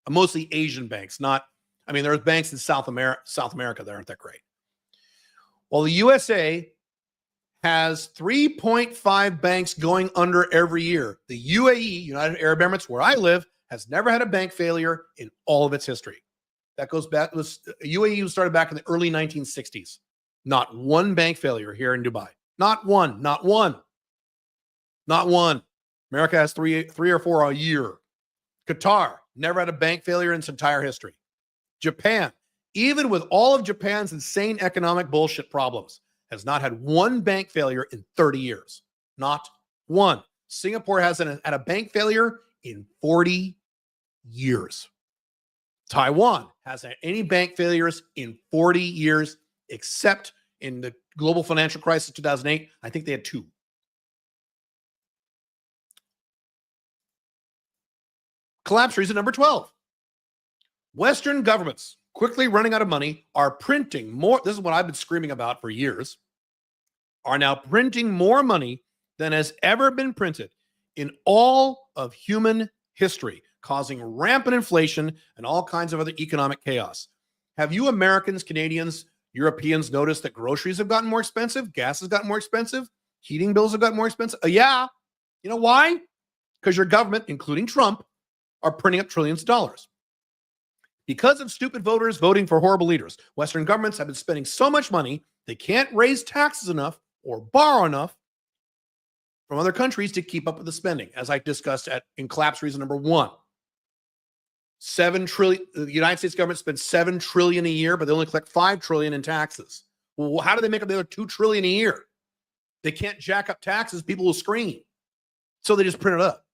Mostly Asian banks, there's banks in South America that aren't that great. While the USA has 3.5 banks going under every year, the UAE, United Arab Emirates, where I live, has never had a bank failure in all of its history. That goes back, UAE was started back in the early 1960s. Not one bank failure here in Dubai. Not one. America has three or four a year. Qatar never had a bank failure in its entire history. Japan, even with all of Japan's insane economic bullshit problems, has not had one bank failure in 30 years. Not one. Singapore hasn't had a bank failure in 40 years. Taiwan hasn't had any bank failures in 40 years, except in the global financial crisis 2008. I think they had 2. Collapse reason number 12. Western governments, quickly running out of money, are printing more. This is what I've been screaming about for years. Are now printing more money than has ever been printed in all of human history, causing rampant inflation and all kinds of other economic chaos. Have you Americans, Canadians, Europeans noticed that groceries have gotten more expensive? Gas has gotten more expensive? Heating bills have gotten more expensive? Yeah. You know why? Because your government, including Trump, are printing up trillions of dollars. Because of stupid voters voting for horrible leaders, Western governments have been spending so much money, they can't raise taxes enough or borrow enough from other countries to keep up with the spending, as I discussed in collapse reason number 1. 7 trillion. The United States government spends $7 trillion a year, but they only collect $5 trillion in taxes. Well, how do they make up the other $2 trillion a year? They can't jack up taxes. People will scream. So they just print it up.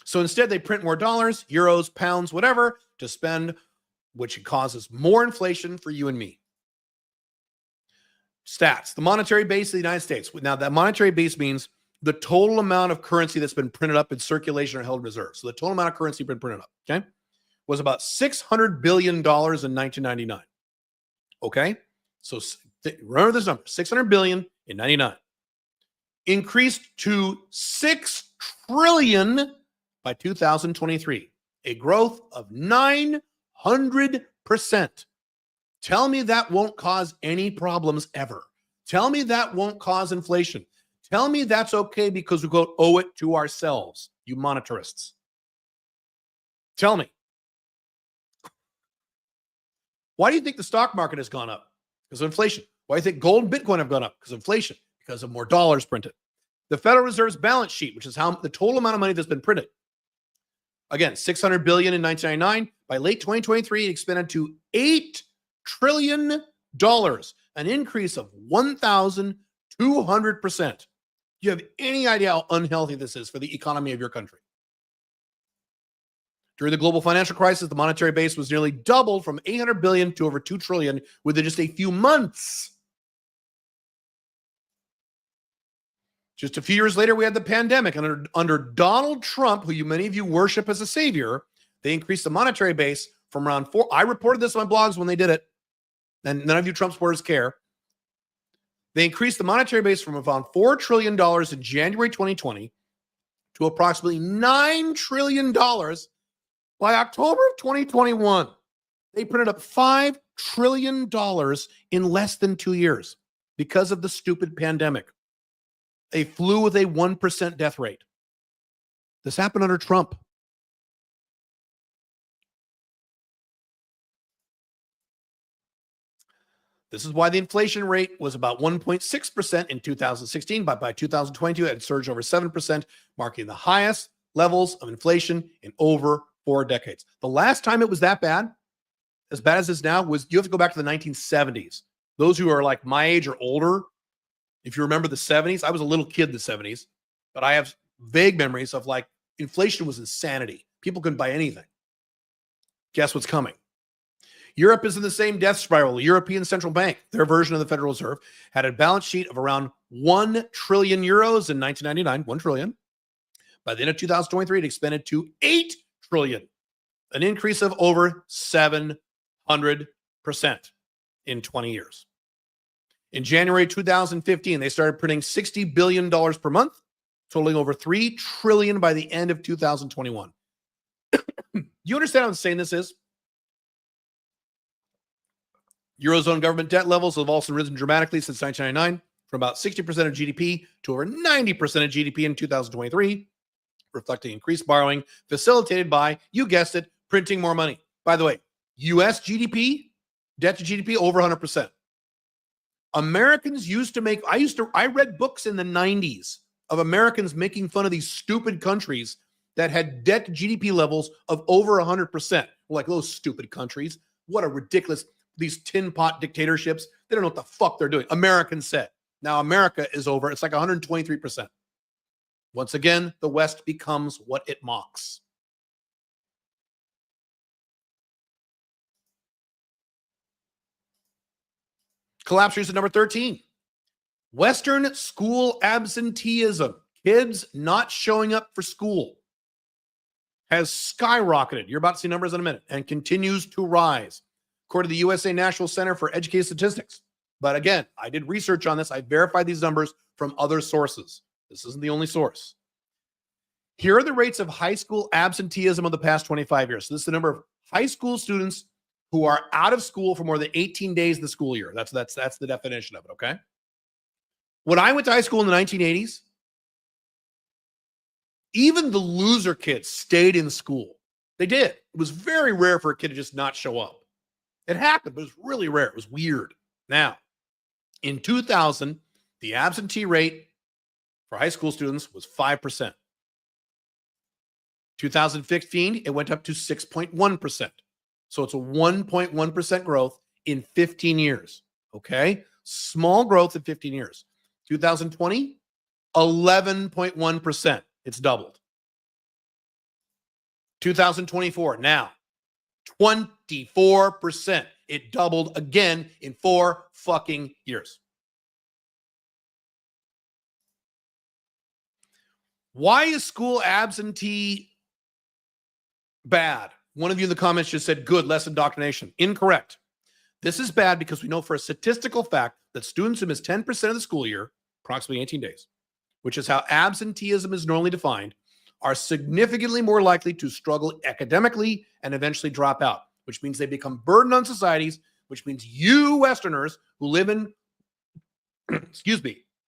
So instead, they print more dollars, euros, pounds, whatever, to spend, which causes more inflation for you and me. Stats. The monetary base of the United States. Now, that monetary base means the total amount of currency that's been printed up in circulation or held in reserve. So the total amount of currency been printed up, okay, was about $600 billion in 1999. Okay? So remember this number, $600 billion in 99. Increased to $6 trillion by 2023, a growth of 900%. Tell me that won't cause any problems ever. Tell me that won't cause inflation. Tell me that's okay because we go owe it to ourselves, you monetarists. Tell me. Why do you think the stock market has gone up? Because of inflation. Why do you think gold and Bitcoin have gone up? Because of inflation. Because of more dollars printed. The Federal Reserve's balance sheet, which is how the total amount of money that's been printed. Again, $600 billion in 1999. By late 2023, it expanded to $8 trillion, an increase of 1,200%. Do you have any idea how unhealthy this is for the economy of your country? During the global financial crisis, the monetary base was nearly doubled from 800 billion to over 2 trillion within just a few months. Just a few years later, we had the pandemic. And under Donald Trump, who many of you worship as a savior, they increased the monetary base from around 4. I reported this on my blogs when they did it, and none of you Trump supporters care. They increased the monetary base from around $4 trillion in January 2020 to approximately $9 trillion by October of 2021. They printed up $5 trillion in less than 2 years because of the stupid pandemic. A flu with a 1% death rate. This happened under Trump. This is why the inflation rate was about 1.6% in 2016, but by 2022, it had surged over 7%, marking the highest levels of inflation in over 4 decades. The last time it was that bad, as bad as this now, was you have to go back to the 1970s. Those who are like my age or older, if you remember the 70s, I was a little kid in the 70s, but I have vague memories of like inflation was insanity. People couldn't buy anything. Guess what's coming? Europe is in the same death spiral. The European Central Bank, their version of the Federal Reserve, had a balance sheet of around 1 trillion euros in 1999, 1 trillion. By the end of 2023, it expanded to 8 trillion, an increase of over 700% in 20 years. In January 2015, they started printing $60 billion per month, totaling over 3 trillion by the end of 2021. You understand how insane this is? Eurozone government debt levels have also risen dramatically since 1999, from about 60% of GDP to over 90% of GDP in 2023, reflecting increased borrowing facilitated by, you guessed it, printing more money. By the way, US GDP, debt to GDP, over 100%. Americans used to make, I read books in the 90s of Americans making fun of these stupid countries that had debt to GDP levels of over 100%. Like those stupid countries. What a ridiculous, these tin pot dictatorships. They don't know what the fuck they're doing. Americans said. Now America is over. It's like 123%. Once again, the West becomes what it mocks. Collapse reason number 13. Western school absenteeism. Kids not showing up for school has skyrocketed. You're about to see numbers in a minute, and continues to rise, according to the USA National Center for Education Statistics. But again, I did research on this. I verified these numbers from other sources. This isn't the only source. Here are the rates of high school absenteeism of the past 25 years. So this is the number of high school students who are out of school for more than 18 days of the school year. That's the definition of it, okay? When I went to high school in the 1980s, even the loser kids stayed in school. They did. It was very rare for a kid to just not show up. It happened, but it was really rare. It was weird. Now, in 2000, the absentee rate for high school students was 5%. 2015, it went up to 6.1%. So it's a 1.1% growth in 15 years. Okay? Small growth in 15 years. 2020, 11.1%. It's doubled. 2024, now 24%. It doubled again in 4 fucking years. Why is school absentee bad? One of you in the comments just said, good, less indoctrination. Incorrect. This is bad because we know for a statistical fact that students who miss 10% of the school year, approximately 18 days, which is how absenteeism is normally defined, are significantly more likely to struggle academically and eventually drop out, which means they become burden on societies, which means you Westerners who live in,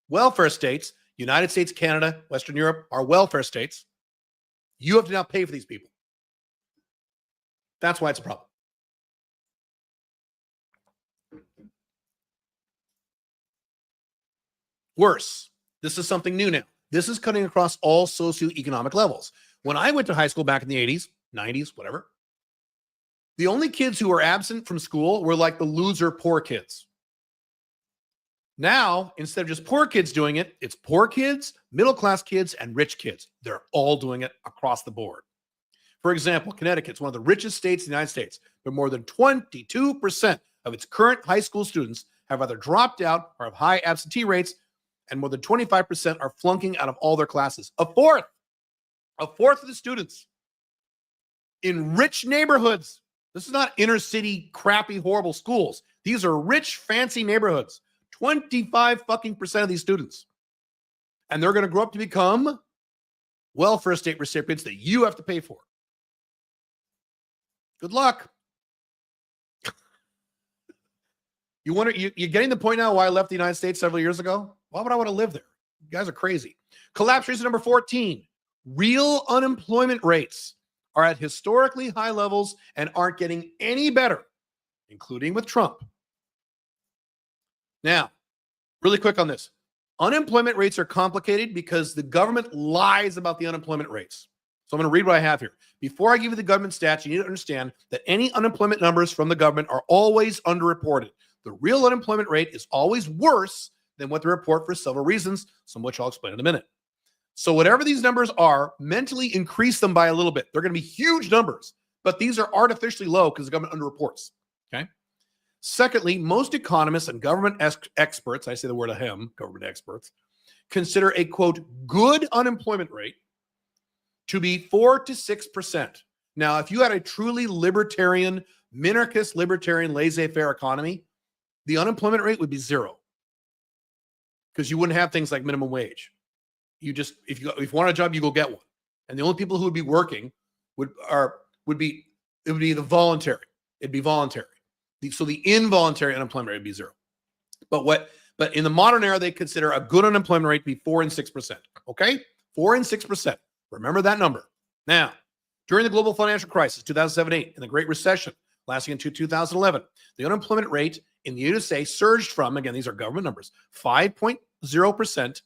welfare states, United States, Canada, Western Europe are welfare states. You have to now pay for these people. That's why it's a problem. Worse, this is something new now. This is cutting across all socioeconomic levels. When I went to high school back in the 80s, 90s, whatever, The only kids who were absent from school were like the loser poor kids. Now, instead of just poor kids doing it, it's poor kids, middle-class kids, and rich kids. They're all doing it across the board. For example, Connecticut's one of the richest states in the United States, but more than 22% of its current high school students have either dropped out or have high absentee rates, and more than 25% are flunking out of all their classes. A fourth of the students in rich neighborhoods. This is not inner city, crappy, horrible schools. These are rich, fancy neighborhoods. 25% of these students. And they're going to grow up to become welfare state recipients that you have to pay for. Good luck. You're getting the point now why I left the United States several years ago? Why would I want to live there? You guys are crazy. Collapse reason number 14. Real unemployment rates are at historically high levels and aren't getting any better, including with Trump. Now, really quick on this. Unemployment rates are complicated because the government lies about the unemployment rates. So I'm going to read what I have here. Before I give you the government stats, you need to understand that any unemployment numbers from the government are always underreported. The real unemployment rate is always worse than what they report for several reasons, some of which I'll explain in a minute. So whatever these numbers are, mentally increase them by a little bit. They're going to be huge numbers, but these are artificially low because the government underreports. Okay. Secondly, most economists and government experts, I say the word ahem, government experts, consider a, quote, good unemployment rate to be 4 to 6%. Now, if you had a truly libertarian, minarchist, libertarian, laissez-faire economy, the unemployment rate would be 0 because you wouldn't have things like minimum wage. You just, if you want a job, you go get one. And the only people who would be working would be the voluntary. It'd be voluntary. So the involuntary unemployment rate would be 0. But in the modern era, they consider a good unemployment rate to be 4 and 6%. Okay? 4 and 6%. Remember that number. Now, during the global financial crisis, 2007-8, and the Great Recession lasting into 2011, the unemployment rate in the USA surged from, again, these are government numbers, 5.0%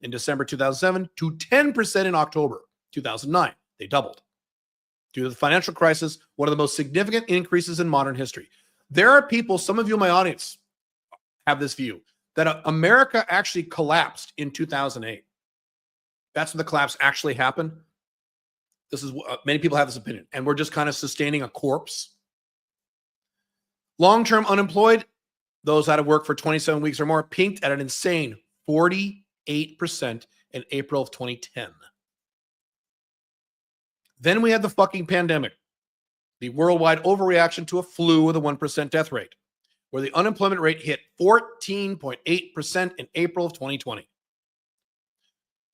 in December 2007 to 10% in October 2009. They doubled. Due to the financial crisis, one of the most significant increases in modern history. There are people, some of you in my audience have this view, that America actually collapsed in 2008. That's when the collapse actually happened. This is many people have this opinion, and we're just kind of sustaining a corpse. Long-term unemployed, those out of work for 27 weeks or more, peaked at an insane 48% in April of 2010. Then we had the fucking pandemic, the worldwide overreaction to a flu with a 1% death rate, where the unemployment rate hit 14.8% in April of 2020.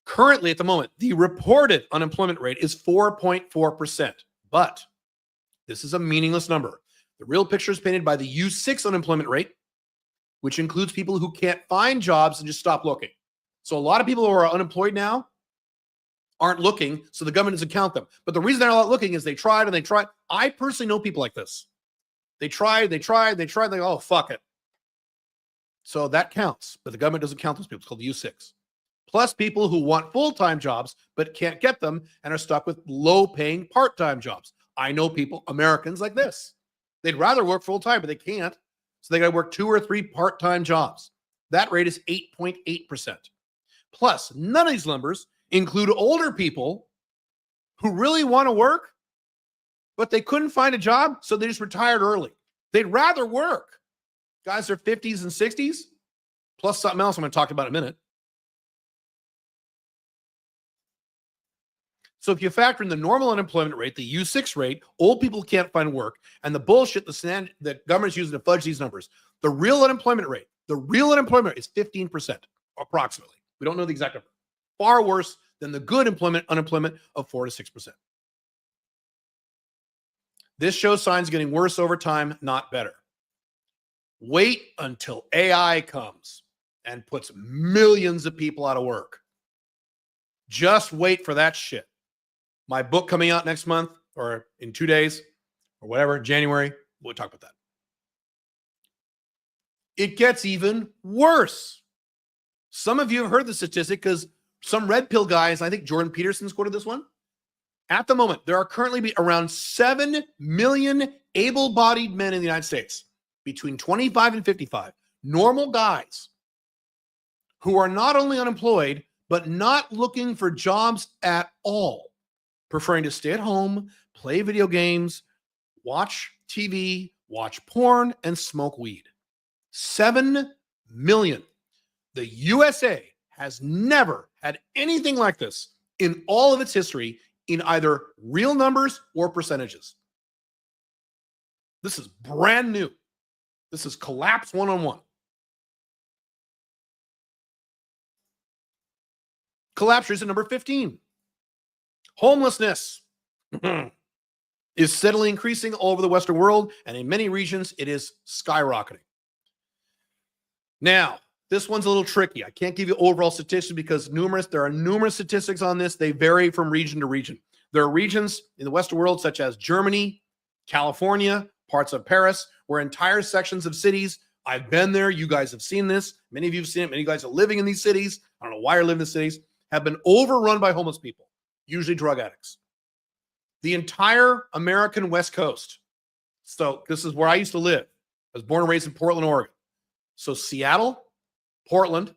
Currently, at the moment, the reported unemployment rate is 4.4%, but this is a meaningless number. The real picture is painted by the U6 unemployment rate, which includes people who can't find jobs and just stop looking. So a lot of people who are unemployed now aren't looking, so the government doesn't count them. But the reason they're not looking is they tried and they tried. I personally know people like this. They tried, they go, oh, fuck it. So that counts, but the government doesn't count those people. It's called the U6. Plus people who want full-time jobs but can't get them and are stuck with low-paying part-time jobs. I know people, Americans like this. They'd rather work full-time, but they can't. So they got to work 2 or 3 part-time jobs. That rate is 8.8%. Plus, none of these numbers include older people who really want to work, but they couldn't find a job, so they just retired early. They'd rather work. Guys are 50s and 60s, plus something else I'm going to talk about in a minute. So if you factor in the normal unemployment rate, the U6 rate, old people can't find work, and the bullshit the government's using to fudge these numbers, the real unemployment rate is 15%, approximately. We don't know the exact number. Far worse than the good unemployment of 4 to 6%. This shows signs getting worse over time, not better. Wait until AI comes and puts millions of people out of work. Just wait for that shit. My book coming out next month or in 2 days or whatever, January, we'll talk about that. It gets even worse. Some of you have heard the statistic because some red pill guys, I think Jordan Peterson's quoted this one. At the moment, there are currently around 7 million able-bodied men in the United States between 25 and 55, normal guys who are not only unemployed, but not looking for jobs at all, preferring to stay at home, play video games, watch TV, watch porn, and smoke weed. 7 million. The USA has never had anything like this in all of its history in either real numbers or percentages. This is brand new. This is collapse one-on-one. Collapse reason number 15. Homelessness is steadily increasing all over the Western world, and in many regions, it is skyrocketing. Now, this one's a little tricky. I can't give you overall statistics because there are numerous statistics on this. They vary from region to region. There are regions in the Western world, such as Germany, California, parts of Paris, where entire sections of cities, I've been there, you guys have seen this, many of you have seen it, many of you guys are living in these cities, I don't know why you're living in the cities, have been overrun by homeless people, usually drug addicts. The entire American West Coast. So this is where I used to live. I was born and raised in Portland, Oregon. So Seattle, Portland,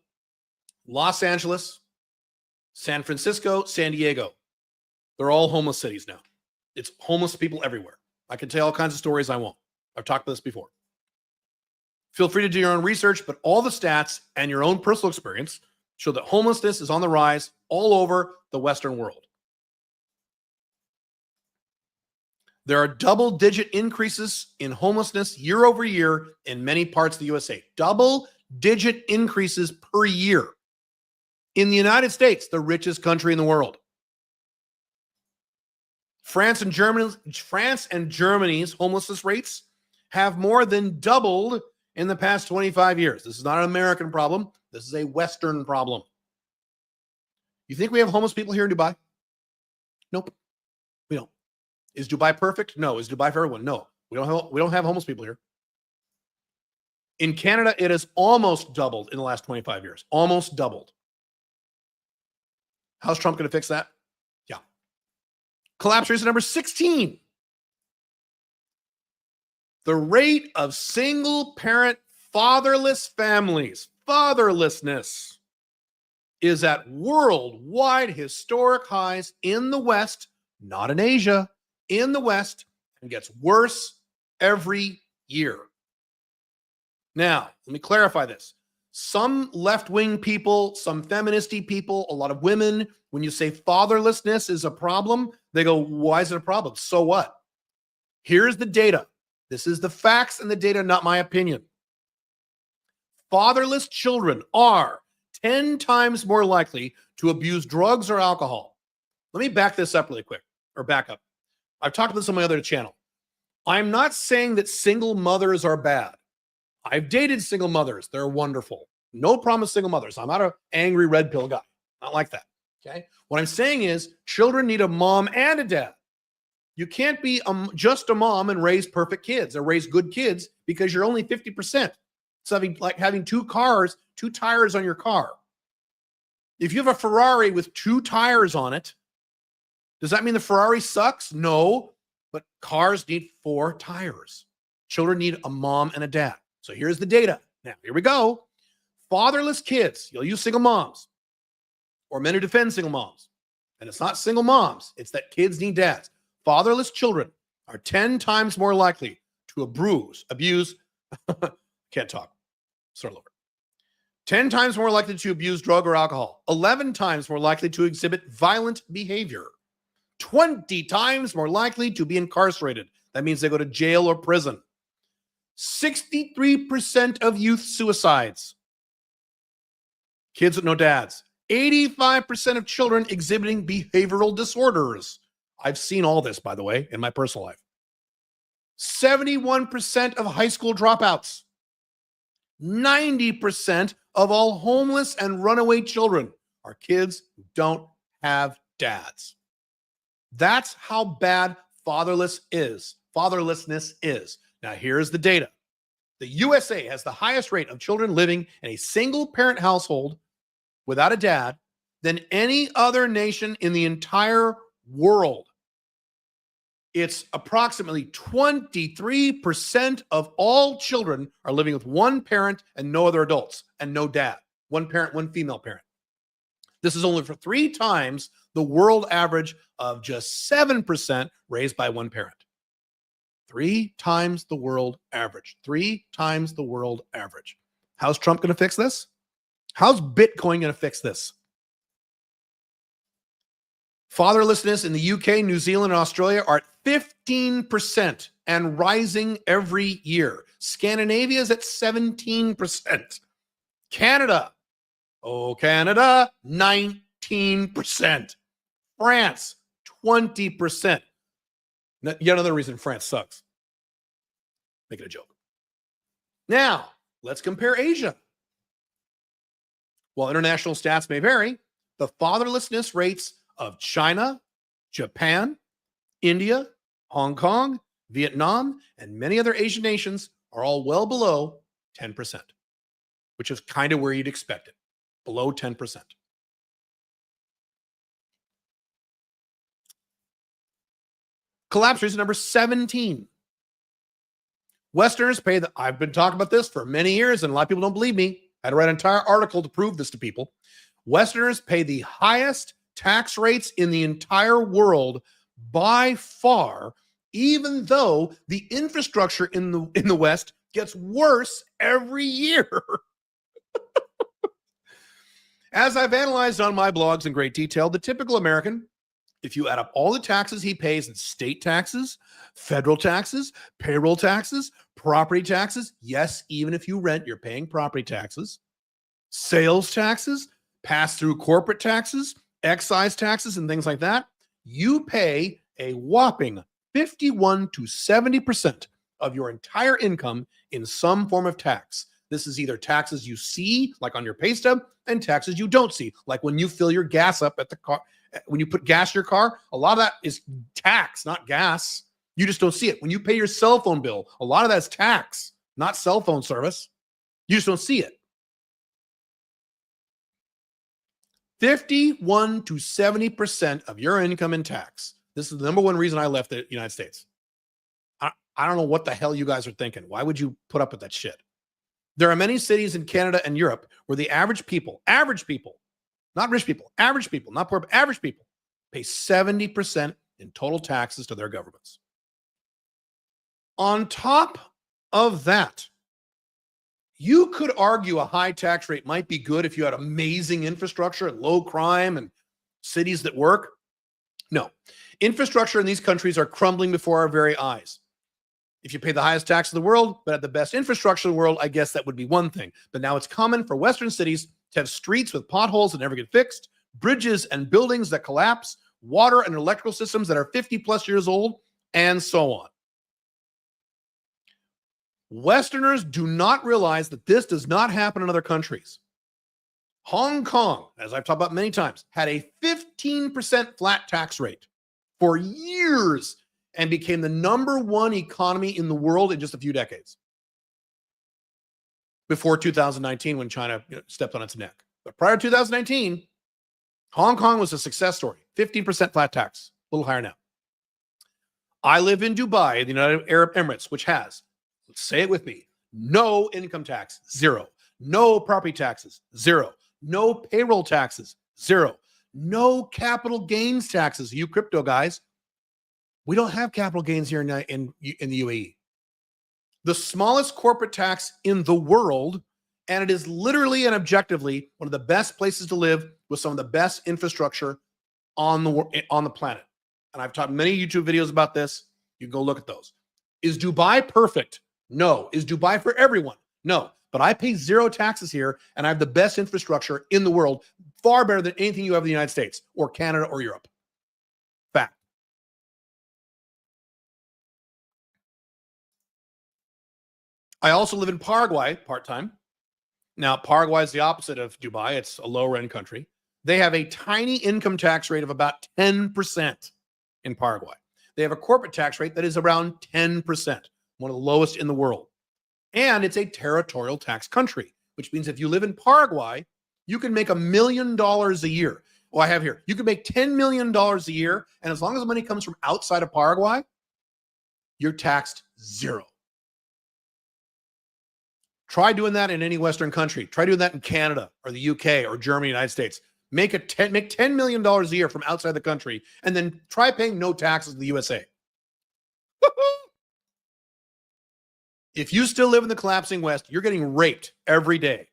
Los Angeles, San Francisco, San Diego. They're all homeless cities now. It's homeless people everywhere. I can tell all kinds of stories. I won't. I've talked about this before. Feel free to do your own research, but all the stats and your own personal experience show that homelessness is on the rise all over the Western world. There are double-digit increases in homelessness year over year in many parts of the USA. Double-digit increases per year. In the United States, the richest country in the world. France and Germany's homelessness rates have more than doubled in the past 25 years. This is not an American problem. This is a Western problem. You think we have homeless people here in Dubai? Nope, we don't. Is Dubai perfect? No. Is Dubai for everyone? No. We don't have homeless people here. In Canada, it has almost doubled in the last 25 years. Almost doubled. How's Trump going to fix that? Yeah. Collapse reason number 16. The rate of single-parent fatherless families, fatherlessness, is at worldwide historic highs in the West, not in Asia, in the West, and gets worse every year. Now, let me clarify this. Some left-wing people, some feministy people, a lot of women, when you say fatherlessness is a problem, they go, why is it a problem? So what? Here's the data. This is the facts and the data, not my opinion. Fatherless children are 10 times more likely to abuse drugs or alcohol. Let me back this up really quick, or back up. I've talked about this on my other channel. I'm not saying that single mothers are bad. I've dated single mothers. They're wonderful. No problem with single mothers. I'm not an angry red pill guy. Not like that. Okay. What I'm saying is children need a mom and a dad. You can't be just a mom and raise perfect kids or raise good kids because you're only 50%. It's like having two tires on your car. If you have a Ferrari with 2 tires on it, does that mean the Ferrari sucks? No, but cars need 4 tires. Children need a mom and a dad. So here's the data. Now, here we go. Fatherless kids, you'll use single moms or men who defend single moms. And it's not single moms. It's that kids need dads. Fatherless children are 10 times more likely to abuse, can't talk, start over. 10 times more likely to abuse drug or alcohol. 11 times more likely to exhibit violent behavior. 20 times more likely to be incarcerated. That means they go to jail or prison. 63% of youth suicides. Kids with no dads. 85% of children exhibiting behavioral disorders. I've seen all this, by the way, in my personal life. 71% of high school dropouts. 90% of all homeless and runaway children are kids who don't have dads. That's how bad fatherlessness is. Now, here's the data. The USA has the highest rate of children living in a single-parent household without a dad than any other nation in the entire world. It's approximately 23% of all children are living with one parent and no other adults and no dad. One parent, one female parent. This is only for 3 times the world average of just 7% raised by one parent. 3 times the world average. 3 times the world average. How's Trump going to fix this? How's Bitcoin going to fix this? Fatherlessness in the UK, New Zealand, and Australia are at 15% and rising every year. Scandinavia is at 17%. Canada, Canada, 19%. France, 20%. Yet another reason France sucks. Making a joke. Now, let's compare Asia. While international stats may vary, the fatherlessness rates of China, Japan, India, Hong Kong, Vietnam, and many other Asian nations are all well below 10%, which is kind of where you'd expect it, below 10%. Collapse rate is number 17. Westerners pay I've been talking about this for many years, and a lot of people don't believe me. I had to write an entire article to prove this to people. Westerners pay the highest tax rates in the entire world by far, even though the infrastructure in the West gets worse every year. As I've analyzed on my blogs in great detail, the typical American, if you add up all the taxes he pays in state taxes, federal taxes, payroll taxes, property taxes, yes, even if you rent, you're paying property taxes, sales taxes, pass-through corporate taxes, excise taxes, and things like that, you pay a whopping 51 to 70% of your entire income in some form of tax. This is either taxes you see, like on your pay stub, and taxes you don't see, like when you fill your gas up at the car. When you put gas in your car, a lot of that is tax, not gas. You just don't see it. When you pay your cell phone bill, a lot of that's tax, not cell phone service. You just don't see it. 51 to 70% of your income in tax. This is the number one reason I left the United States. I don't know what the hell you guys are thinking. Why would you put up with that shit? There are many cities in Canada and Europe where the average people, not rich people, average people, not poor, but average people, pay 70% in total taxes to their governments. On top of that, you could argue a high tax rate might be good if you had amazing infrastructure and low crime and cities that work. No, infrastructure in these countries are crumbling before our very eyes. If you pay the highest tax in the world, but have the best infrastructure in the world, I guess that would be one thing. But now it's common for Western cities to have streets with potholes that never get fixed, bridges and buildings that collapse, water and electrical systems that are 50 plus years old, and so on. Westerners do not realize that this does not happen in other countries. Hong Kong, as I've talked about many times, had a 15% flat tax rate for years and became the number one economy in the world in just a few decades. Before 2019, when China stepped on its neck. But prior to 2019, Hong Kong was a success story. 15% flat tax, a little higher now. I live in Dubai, the United Arab Emirates, which has, let's say it with me, no income tax, 0. No property taxes, 0. No payroll taxes, 0. No capital gains taxes. You crypto guys, we don't have capital gains here in the UAE. The smallest corporate tax in the world, and it is literally and objectively one of the best places to live with some of the best infrastructure on the planet. And I've taught many YouTube videos about this. You can go look at those. Is Dubai perfect? No. Is Dubai for everyone? No. But I pay 0 taxes here, and I have the best infrastructure in the world, far better than anything you have in the United States or Canada or Europe. Fact. I also live in Paraguay part-time. Now, Paraguay is the opposite of Dubai. It's a lower-end country. They have a tiny income tax rate of about 10% in Paraguay. They have a corporate tax rate that is around 10%, one of the lowest in the world. And it's a territorial tax country, which means if you live in Paraguay, you can make $1 million a year. Well, I have here. You can make $10 million a year, and as long as the money comes from outside of Paraguay, you're taxed zero. Try doing that in any Western country. Try doing that in Canada or the UK or Germany, United States. Make $10 million a year from outside the country, and then try paying no taxes in the USA. If you still live in the collapsing West, you're getting raped every day.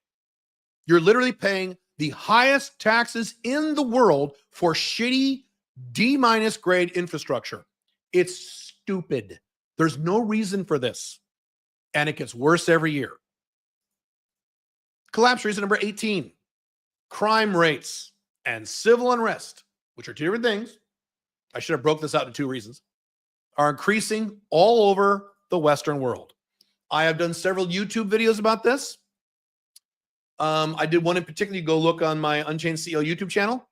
You're literally paying the highest taxes in the world for shitty D- grade infrastructure. It's stupid. There's no reason for this. And it gets worse every year. Collapse reason number 18. Crime rates and civil unrest, which are two different things. I should have broke this out into two reasons, are increasing all over the Western world. I have done several YouTube videos about this. I did one in particular. You go look on my Unchained CEO YouTube channel.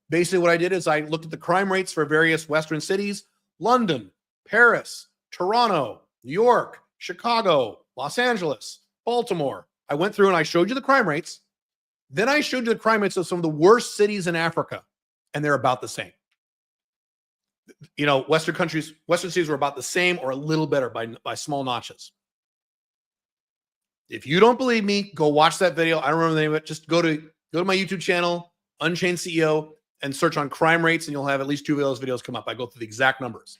Basically, what I did is I looked at the crime rates for various Western cities: London, Paris, Toronto, New York, Chicago, Los Angeles, Baltimore. I went through and I showed you the crime rates. Then I showed you the crime rates of some of the worst cities in Africa, and they're about the same. You know, Western cities were about the same or a little better by small notches. If you don't believe me, go watch that video. I don't remember the name of it. Just go to my YouTube channel, Unchained CEO, and search on crime rates, and you'll have at least two of those videos come up. I go through the exact numbers.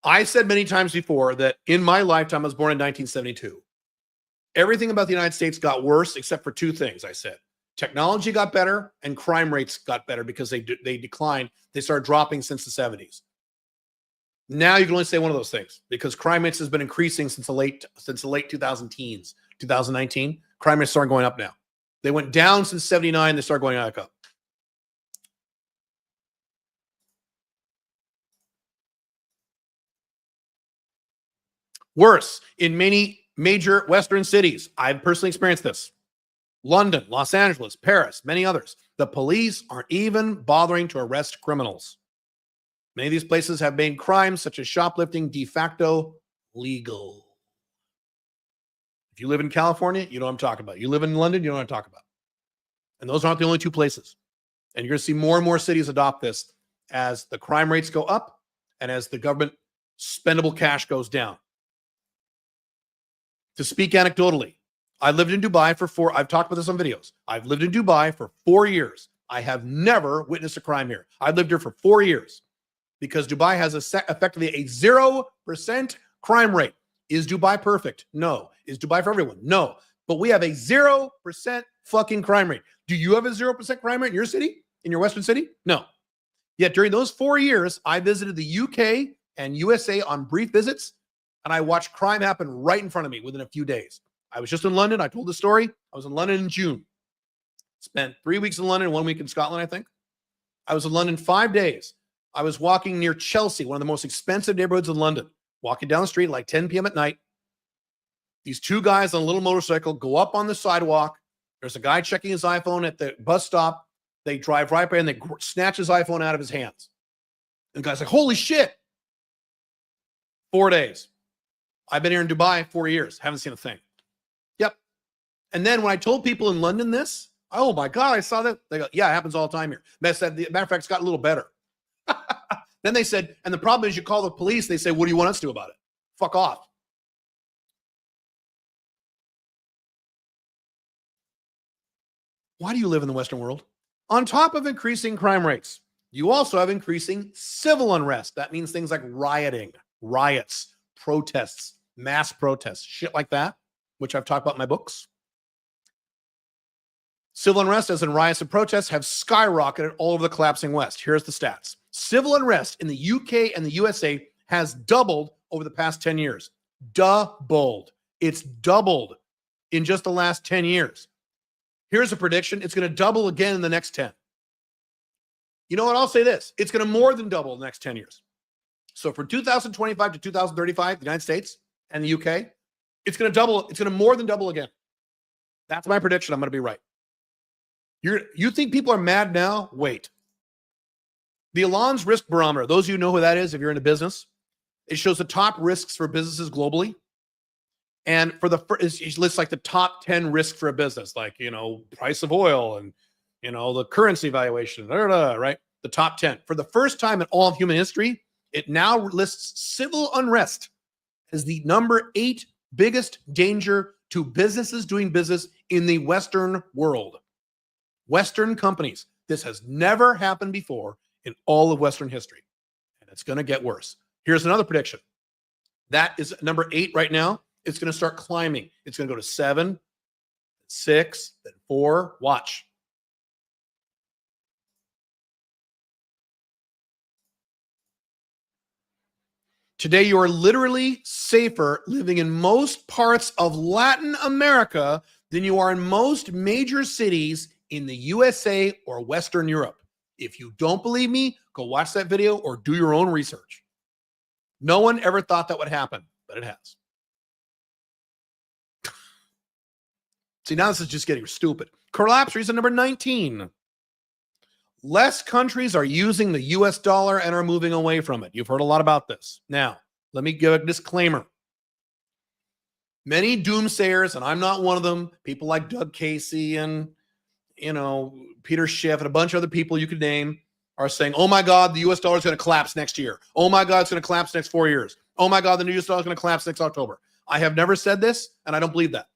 I said many times before that in my lifetime, I was born in 1972. Everything about the United States got worse except for two things. I said technology got better and crime rates got better because they declined. They started dropping since the 70s. Now you can only say one of those things because crime rates has been increasing since the late 2010s, 2019. Crime rates started going up now. They went down since 79. They started going back up. Worse, in many major Western cities, I've personally experienced this. London, Los Angeles, Paris, many others. The police aren't even bothering to arrest criminals. Many of these places have made crimes such as shoplifting de facto legal. If you live in California, you know what I'm talking about. You live in London, you know what I'm talking about. And those aren't the only two places. And you're going to see more and more cities adopt this as the crime rates go up and as the government spendable cash goes down. To speak anecdotally, I lived in Dubai I've talked about this on videos. I've lived in Dubai for 4 years. I have never witnessed a crime here. I've lived here for 4 years because Dubai has effectively a 0% crime rate. Is Dubai perfect? No. Is Dubai for everyone? No. But we have a 0% fucking crime rate. Do you have a 0% crime rate in your city? In your Western city? No. Yet during those 4 years, I visited the UK and USA on brief visits, and I watched crime happen right in front of me within a few days. I was just in London. I told the story. I was in London in June. Spent 3 weeks in London, 1 week in Scotland, I think. I was in London 5 days. I was walking near Chelsea, one of the most expensive neighborhoods in London, walking down the street at like 10 p.m. at night. These two guys on a little motorcycle go up on the sidewalk. There's a guy checking his iPhone at the bus stop. They drive right by and they snatch his iPhone out of his hands. And the guy's like, holy shit. 4 days. I've been here in Dubai 4 years. Haven't seen a thing. Yep. And then when I told people in London this, oh my God, I saw that. They go, yeah, it happens all the time here. Matter of fact, it's got a little better. Then they said, and the problem is you call the police. They say, what do you want us to do about it? Fuck off. Why do you live in the Western world? On top of increasing crime rates, you also have increasing civil unrest. That means things like rioting, riots, protests, mass protests, shit like that, which I've talked about in my books. Civil unrest, as in riots and protests, have skyrocketed all over the collapsing West. Here's the stats. Civil unrest in the UK and the USA has doubled over the past 10 years. Doubled. It's doubled in just the last 10 years. Here's a prediction. It's going to double again in the next 10. You know what? I'll say this. It's going to more than double in the next 10 years. So from 2025 to 2035, the United States and the UK, it's going to double. It's going to more than double again. That's my prediction. I'm going to be right. You think people are mad now? Wait. The Alon's Risk Barometer, those of you know who that is if you're in a business, it shows the top risks for businesses globally. And for it lists like the top 10 risks for a business, like, price of oil and, the currency valuation, right? The top 10. For the first time in all of human history, It now lists civil unrest as the number 8 biggest danger to businesses doing business in the Western world. Western companies. This has never happened before in all of Western history. And it's going to get worse. Here's another prediction. That is number 8 right now. It's going to start climbing. It's going to go to 7, 6, then 4. Watch. Today, you are literally safer living in most parts of Latin America than you are in most major cities in the USA or Western Europe. If you don't believe me, go watch that video or do your own research. No one ever thought that would happen, but it has. See, now this is just getting stupid. Collapse reason number 19. Less countries are using the US dollar and are moving away from it. You've heard a lot about this. Now, let me give a disclaimer. Many doomsayers, and I'm not one of them, people like Doug Casey and, Peter Schiff and a bunch of other people you could name are saying, oh my God, the US dollar is going to collapse next year. Oh my God, it's going to collapse next 4 years. Oh my God, the US dollar is going to collapse next October. I have never said this, and I don't believe that.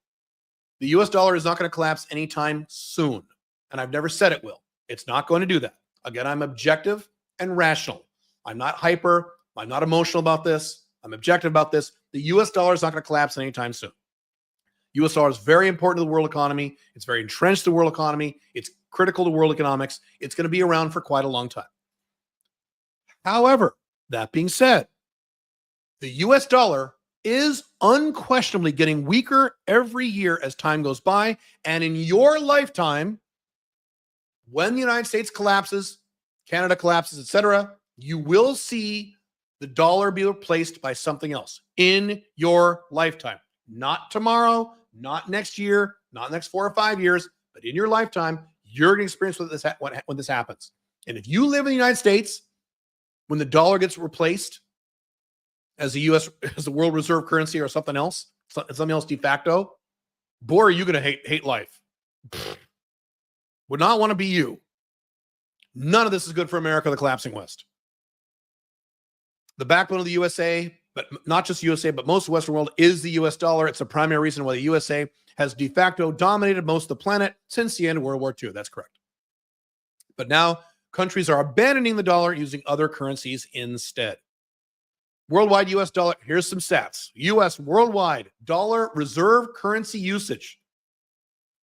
The US dollar is not going to collapse anytime soon, and I've never said it will. It's not going to do that. Again, I'm objective and rational. I'm not hyper. I'm not emotional about this. I'm objective about this. The US dollar is not going to collapse anytime soon. US dollar is very important to the world economy. It's very entrenched to the world economy. It's critical to world economics. It's going to be around for quite a long time. However, that being said, the US dollar is unquestionably getting weaker every year as time goes by. And in your lifetime, when the United States collapses, Canada collapses, etc., you will see the dollar be replaced by something else in your lifetime. Not tomorrow, not next year, not next 4 or 5 years, but in your lifetime, you're going to experience when this happens. And if you live in the United States, when the dollar gets replaced as the world reserve currency or something else de facto, boy, are you going to hate life. Would not want to be you. None of this is good for America, the collapsing West. The backbone of the USA, but not just USA, but most of the Western world is the US dollar. It's the primary reason why the USA has de facto dominated most of the planet since the end of World War II. That's correct. But now countries are abandoning the dollar using other currencies instead. Worldwide US dollar, here's some stats. US worldwide dollar reserve currency usage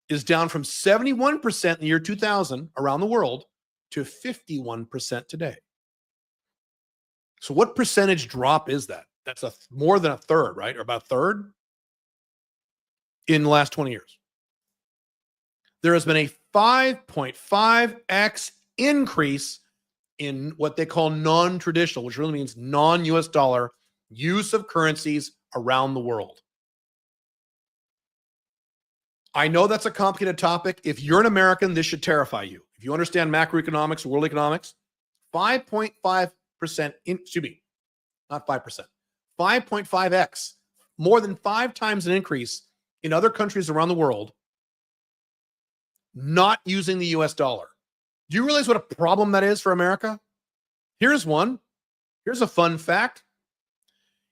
is down from 71% in the year 2000 around the world to 51% today. So what percentage drop is that? That's more than a third, right? Or about a third in the last 20 years. There has been a 5.5x increase in what they call non-traditional, which really means non-US dollar use of currencies around the world. I know that's a complicated topic. If you're an American, this should terrify you. If you understand macroeconomics, world economics, 5.5%, not 5%, 5.5x, more than 5 times an increase in other countries around the world not using the US dollar. Do you realize what a problem that is for America? Here's one. Here's a fun fact.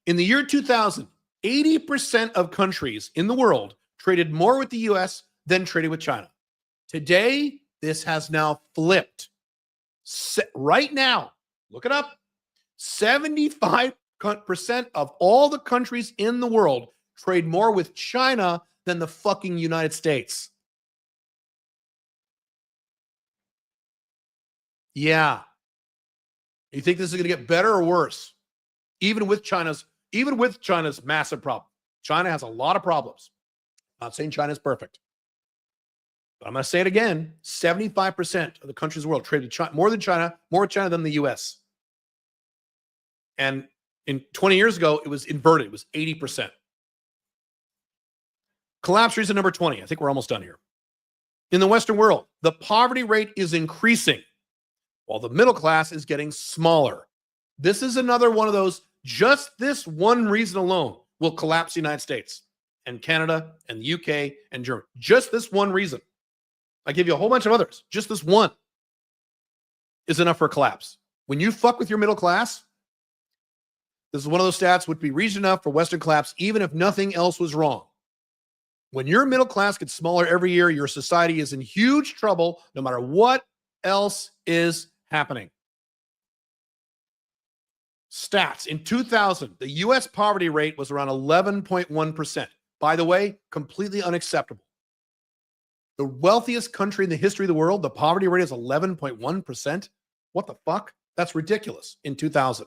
In the year 2000, 80% of countries in the world traded more with the US than traded with China. Today, this has now flipped. Right now, look it up. 75% of all the countries in the world trade more with China than the fucking United States. Yeah. You think this is going to get better or worse? Even with China's massive problem. China has a lot of problems. Not saying China's perfect. But I'm going to say it again. 75% of the countries in the world traded more with China than the US. And in 20 years ago, it was inverted. It was 80%. Collapse reason number 20. I think we're almost done here. In the Western world, the poverty rate is increasing while the middle class is getting smaller. This is another one of those, just this one reason alone will collapse the United States and Canada and the UK and Germany. Just this one reason. I give you a whole bunch of others. Just this one is enough for a collapse. When you fuck with your middle class, This is one of those stats would be reason enough for Western collapse, even if nothing else was wrong. When your middle class gets smaller every year, your society is in huge trouble, no matter what else is happening. Stats. In 2000, the U.S. poverty rate was around 11.1%. By the way, completely unacceptable. The wealthiest country in the history of the world, the poverty rate is 11.1%. What the fuck? That's ridiculous in 2000,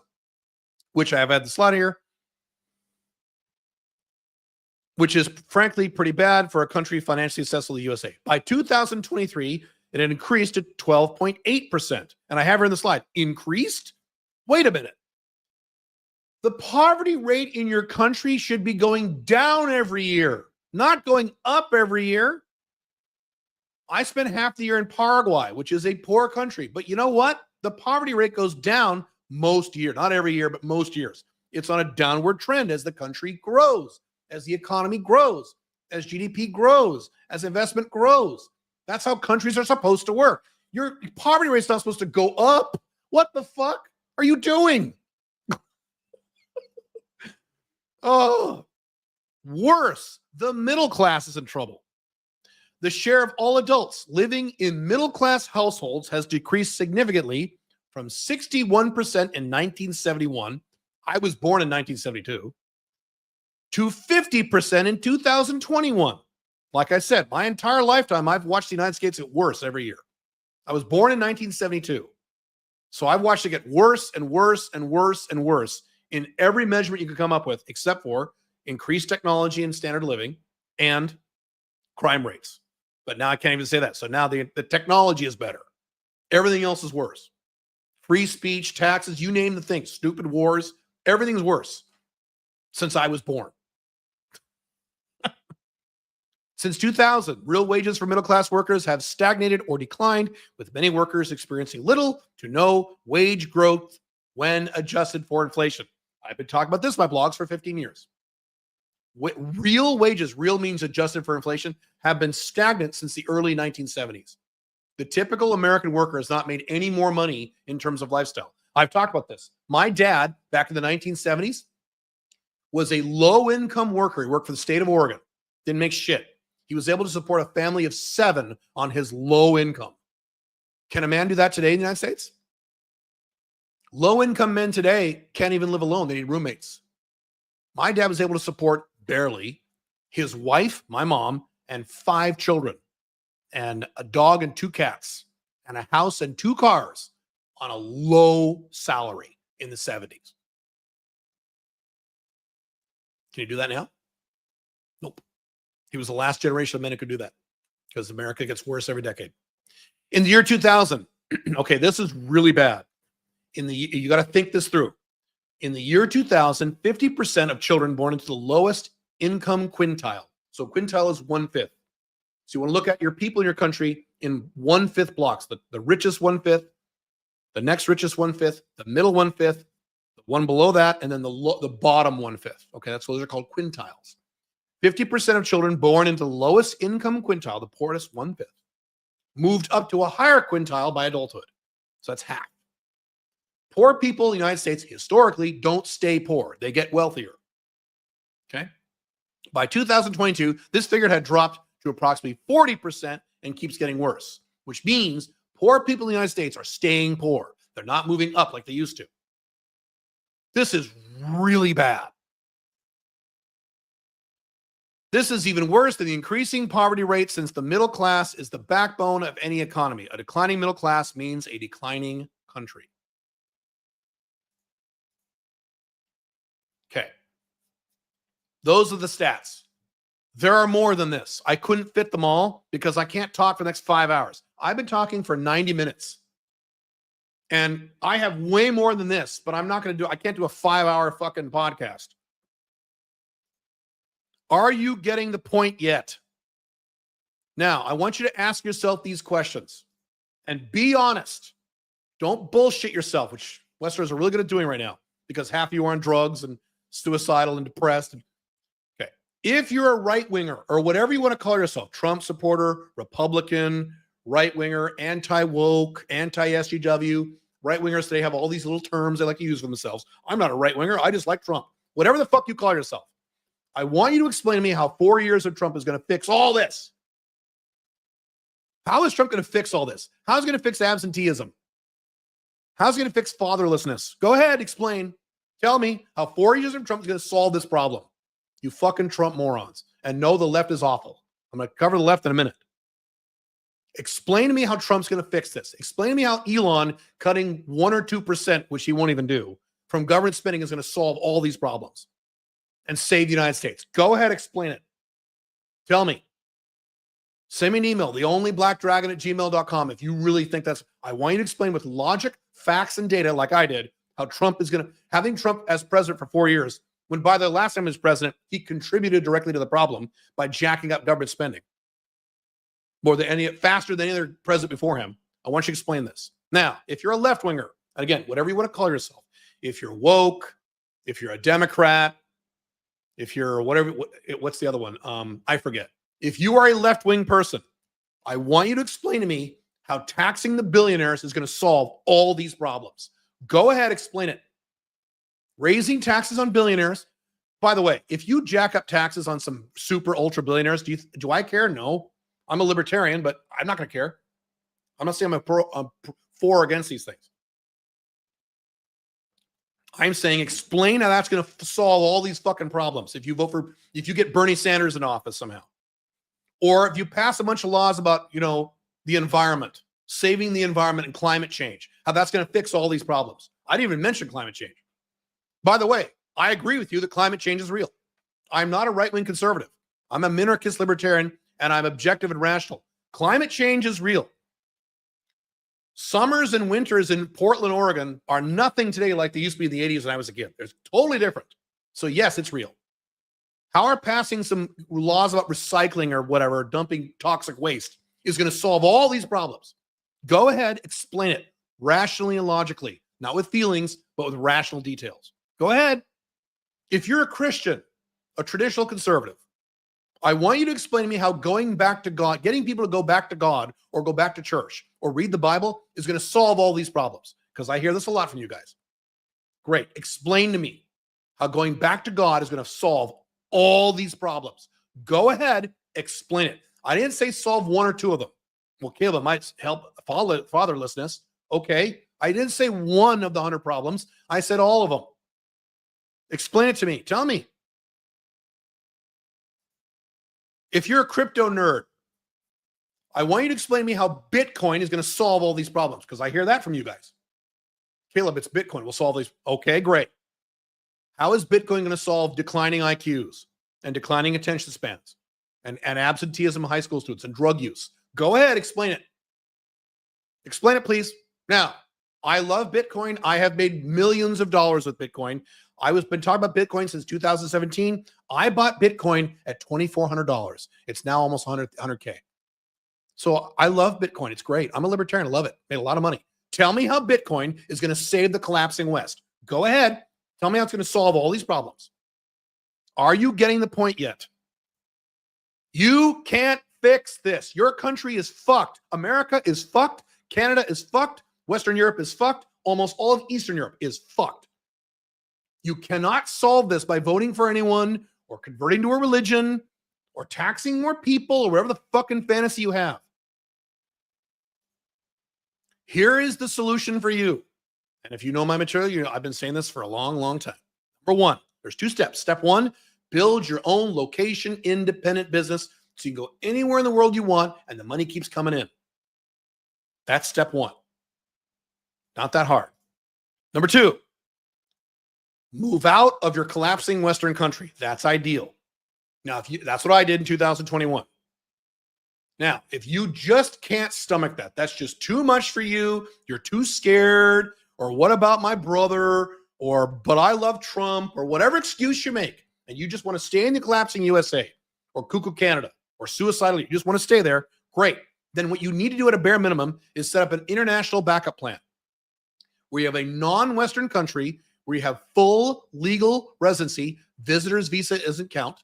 which I have had the slide here, which is frankly pretty bad for a country financially successful, the USA. By 2023, it had increased to 12.8%. And I have her in the slide. Increased? Wait a minute. The poverty rate in your country should be going down every year, not going up every year. I spent half the year in Paraguay, which is a poor country. But you know what? The poverty rate goes down most years, not every year, but most years. It's on a downward trend as the country grows, as the economy grows, as GDP grows, as investment grows. That's how countries are supposed to work. Your poverty rate's not supposed to go up. What the fuck are you doing? Oh, worse, the middle class is in trouble. The share of all adults living in middle-class households has decreased significantly from 61% in 1971, I was born in 1972, to 50% in 2021. Like I said, my entire lifetime, I've watched the United States get worse every year. I was born in 1972. So I've watched it get worse and worse and worse and worse in every measurement you could come up with, except for increased technology and standard of living and crime rates. But now I can't even say that. So now the technology is better. Everything else is worse. Free speech, taxes, you name the thing, stupid wars, everything's worse since I was born. Since 2000, real wages for middle-class workers have stagnated or declined, with many workers experiencing little to no wage growth when adjusted for inflation. I've been talking about this in my blogs for 15 years. Real wages, real means adjusted for inflation, have been stagnant since the early 1970s. The typical American worker has not made any more money in terms of lifestyle. I've talked about this. My dad, back in the 1970s, was a low-income worker. He worked for the state of Oregon. Didn't make shit. He was able to support a family of 7 on his low income. Can a man do that today in the United States? Low-income men today can't even live alone. They need roommates. My dad was able to support barely his wife, my mom, and 5 children, and a dog and 2 cats, and a house and 2 cars on a low salary in the 70s. Can you do that now? Nope. He was the last generation of men who could do that because America gets worse every decade. In the year 2000, okay, this is really bad. You got to think this through. In the year 2000, 50% of children born into the lowest income quintile. So quintile is 1/5. So you want to look at your people in your country in 1/5 blocks. The richest 1/5, the next richest 1/5, the middle 1/5, the one below that, and then the bottom 1/5. Okay, that's what those are called quintiles. 50% of children born into the lowest income quintile, the poorest 1/5, moved up to a higher quintile by adulthood. So that's half. Poor people in the United States historically don't stay poor. They get wealthier. Okay. By 2022, this figure had dropped to approximately 40% and keeps getting worse, which means poor people in the United States are staying poor. They're not moving up like they used to. This is really bad. This is even worse than the increasing poverty rate, since the middle class is the backbone of any economy. A declining middle class means a declining country. Okay. Those are the stats. There are more than this. I couldn't fit them all because I can't talk for the next 5 hours. I've been talking for 90 minutes. And I have way more than this, but I can't do a 5-hour fucking podcast. Are you getting the point yet? Now, I want you to ask yourself these questions and be honest. Don't bullshit yourself, which Westerners are really good at doing right now because half of you are on drugs and suicidal and depressed. Okay. If you're a right-winger or whatever you want to call yourself, Trump supporter, Republican, right-winger, anti-woke, anti-SGW, Right-wingers today have all these little terms they like to use for themselves. I'm not a right-winger. I just like Trump. Whatever the fuck you call yourself. I want you to explain to me how 4 years of Trump is going to fix all this. How is Trump going to fix all this? How is he going to fix absenteeism? How is he going to fix fatherlessness? Go ahead, explain. Tell me how 4 years of Trump is going to solve this problem. You fucking Trump morons. And no, the left is awful. I'm going to cover the left in a minute. Explain to me how Trump's going to fix this. Explain to me how Elon cutting 1 or 2%, which he won't even do, from government spending is going to solve all these problems and save the United States. Go ahead, explain it. Tell me. Send me an email, theonlyblackdragon@gmail.com. If you really think that's, I want you to explain with logic, facts, and data, like I did, how Trump is going to, having Trump as president for 4 years, when by the last time he was president, he contributed directly to the problem by jacking up government spending faster than any other president before him. I want you to explain this. Now, if you're a left winger, and again, whatever you want to call yourself, if you're woke, if you're a Democrat, if you're whatever, what's the other one? I forget. If you are a left-wing person, I want you to explain to me how taxing the billionaires is going to solve all these problems. Go ahead, explain it. Raising taxes on billionaires. By the way, if you jack up taxes on some super ultra billionaires, do I care? No. I'm a libertarian, but I'm not going to care. I'm not saying I'm for or against these things. I'm saying explain how that's going to solve all these fucking problems if you get Bernie Sanders in office somehow. Or if you pass a bunch of laws about, the environment, saving the environment and climate change, how that's going to fix all these problems. I didn't even mention climate change. By the way, I agree with you that climate change is real. I'm not a right-wing conservative. I'm a minarchist libertarian, and I'm objective and rational. Climate change is real. Summers and winters in Portland, Oregon are nothing today like they used to be in the 80s when I was a kid. They're totally different. So yes, it's real. How are passing some laws about recycling or whatever, dumping toxic waste, is going to solve all these problems? Go ahead, explain it rationally and logically, not with feelings, but with rational details. Go ahead. If you're a Christian, a traditional conservative, I want you to explain to me how going back to God, getting people to go back to God or go back to church or read the Bible is going to solve all these problems. Because I hear this a lot from you guys. Great. Explain to me how going back to God is going to solve all these problems. Go ahead, explain it. I didn't say solve 1 or 2 of them. Well, Caleb, it might help fatherlessness. Okay. I didn't say one of the 100 problems. I said all of them. Explain it to me. Tell me. If you're a crypto nerd, I want you to explain to me how Bitcoin is going to solve all these problems, because I hear that from you guys. Caleb, it's Bitcoin. We'll solve these. Okay, great. How is Bitcoin going to solve declining IQs and declining attention spans and absenteeism of high school students and drug use? Go ahead, explain it. Explain it, please. Now, I love Bitcoin. I have made millions of dollars with Bitcoin. I've been talking about Bitcoin since 2017. I bought Bitcoin at $2,400. It's now almost 100K. So I love Bitcoin. It's great. I'm a libertarian. I love it. Made a lot of money. Tell me how Bitcoin is going to save the collapsing West. Go ahead. Tell me how it's going to solve all these problems. Are you getting the point yet? You can't fix this. Your country is fucked. America is fucked. Canada is fucked. Western Europe is fucked. Almost all of Eastern Europe is fucked. You cannot solve this by voting for anyone or converting to a religion or taxing more people or whatever the fucking fantasy you have. Here is the solution for you. And if you know my material, I've been saying this for a long, long time. Number 1, there's 2 steps. Step 1, build your own location independent business so you can go anywhere in the world you want and the money keeps coming in. That's step 1. Not that hard. Number 2, move out of your collapsing Western country. That's ideal. Now, that's what I did in 2021. Now, if you just can't stomach that, that's just too much for you, you're too scared, or what about my brother, or but I love Trump, or whatever excuse you make, and you just want to stay in the collapsing USA, or cuckoo Canada, or suicidal, you just want to stay there, great. Then what you need to do at a bare minimum is set up an international backup plan where you have a non-Western country where you have full legal residency. Visitor's visa doesn't count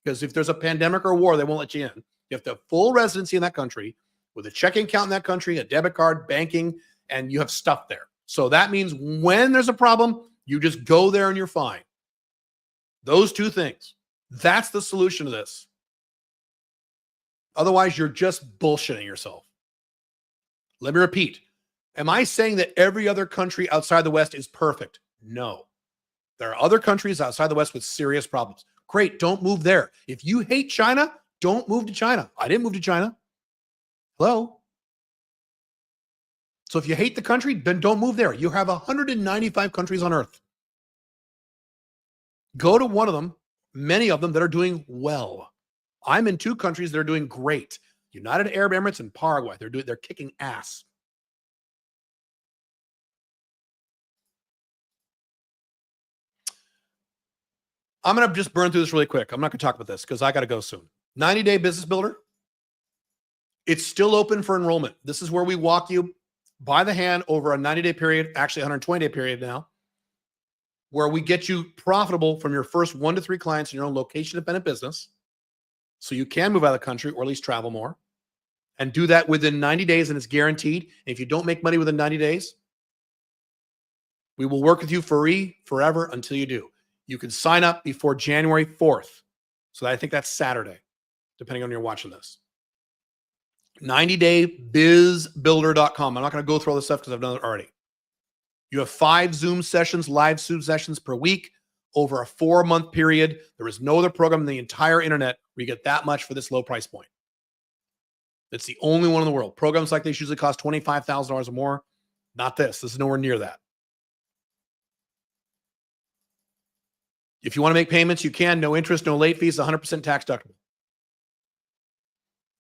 because if there's a pandemic or a war, they won't let you in. You have to have full residency in that country with a checking account in that country, a debit card, banking, and you have stuff there. So that means when there's a problem, you just go there and you're fine. Those two things. That's the solution to this. Otherwise, you're just bullshitting yourself. Let me repeat. Am I saying that every other country outside the West is perfect? No. There are other countries outside the West with serious problems. Great, don't move there. If you hate China, don't move to China. I didn't move to China. Hello? So if you hate the country, then don't move there. You have 195 countries on earth. Go to one of them, many of them that are doing well. I'm in 2 countries that are doing great. United Arab Emirates and Paraguay. They're kicking ass. I'm going to just burn through this really quick. I'm not going to talk about this because I got to go soon. 90-day business builder. It's still open for enrollment. This is where we walk you by the hand over a 90-day period, actually 120-day period now, where we get you profitable from your first 1 to 3 clients in your own location-dependent business. So you can move out of the country or at least travel more and do that within 90 days, and it's guaranteed. And if you don't make money within 90 days, we will work with you free forever until you do. You can sign up before January 4th. So I think that's Saturday, depending on when you're watching this. 90daybizbuilder.com. I'm not going to go through all this stuff because I've done it already. You have 5 Zoom sessions, live Zoom sessions per week over a 4-month period. There is no other program in the entire internet where you get that much for this low price point. It's the only one in the world. Programs like this usually cost $25,000 or more. Not this. This is nowhere near that. If you want to make payments, you can. No interest, no late fees, 100% tax deductible.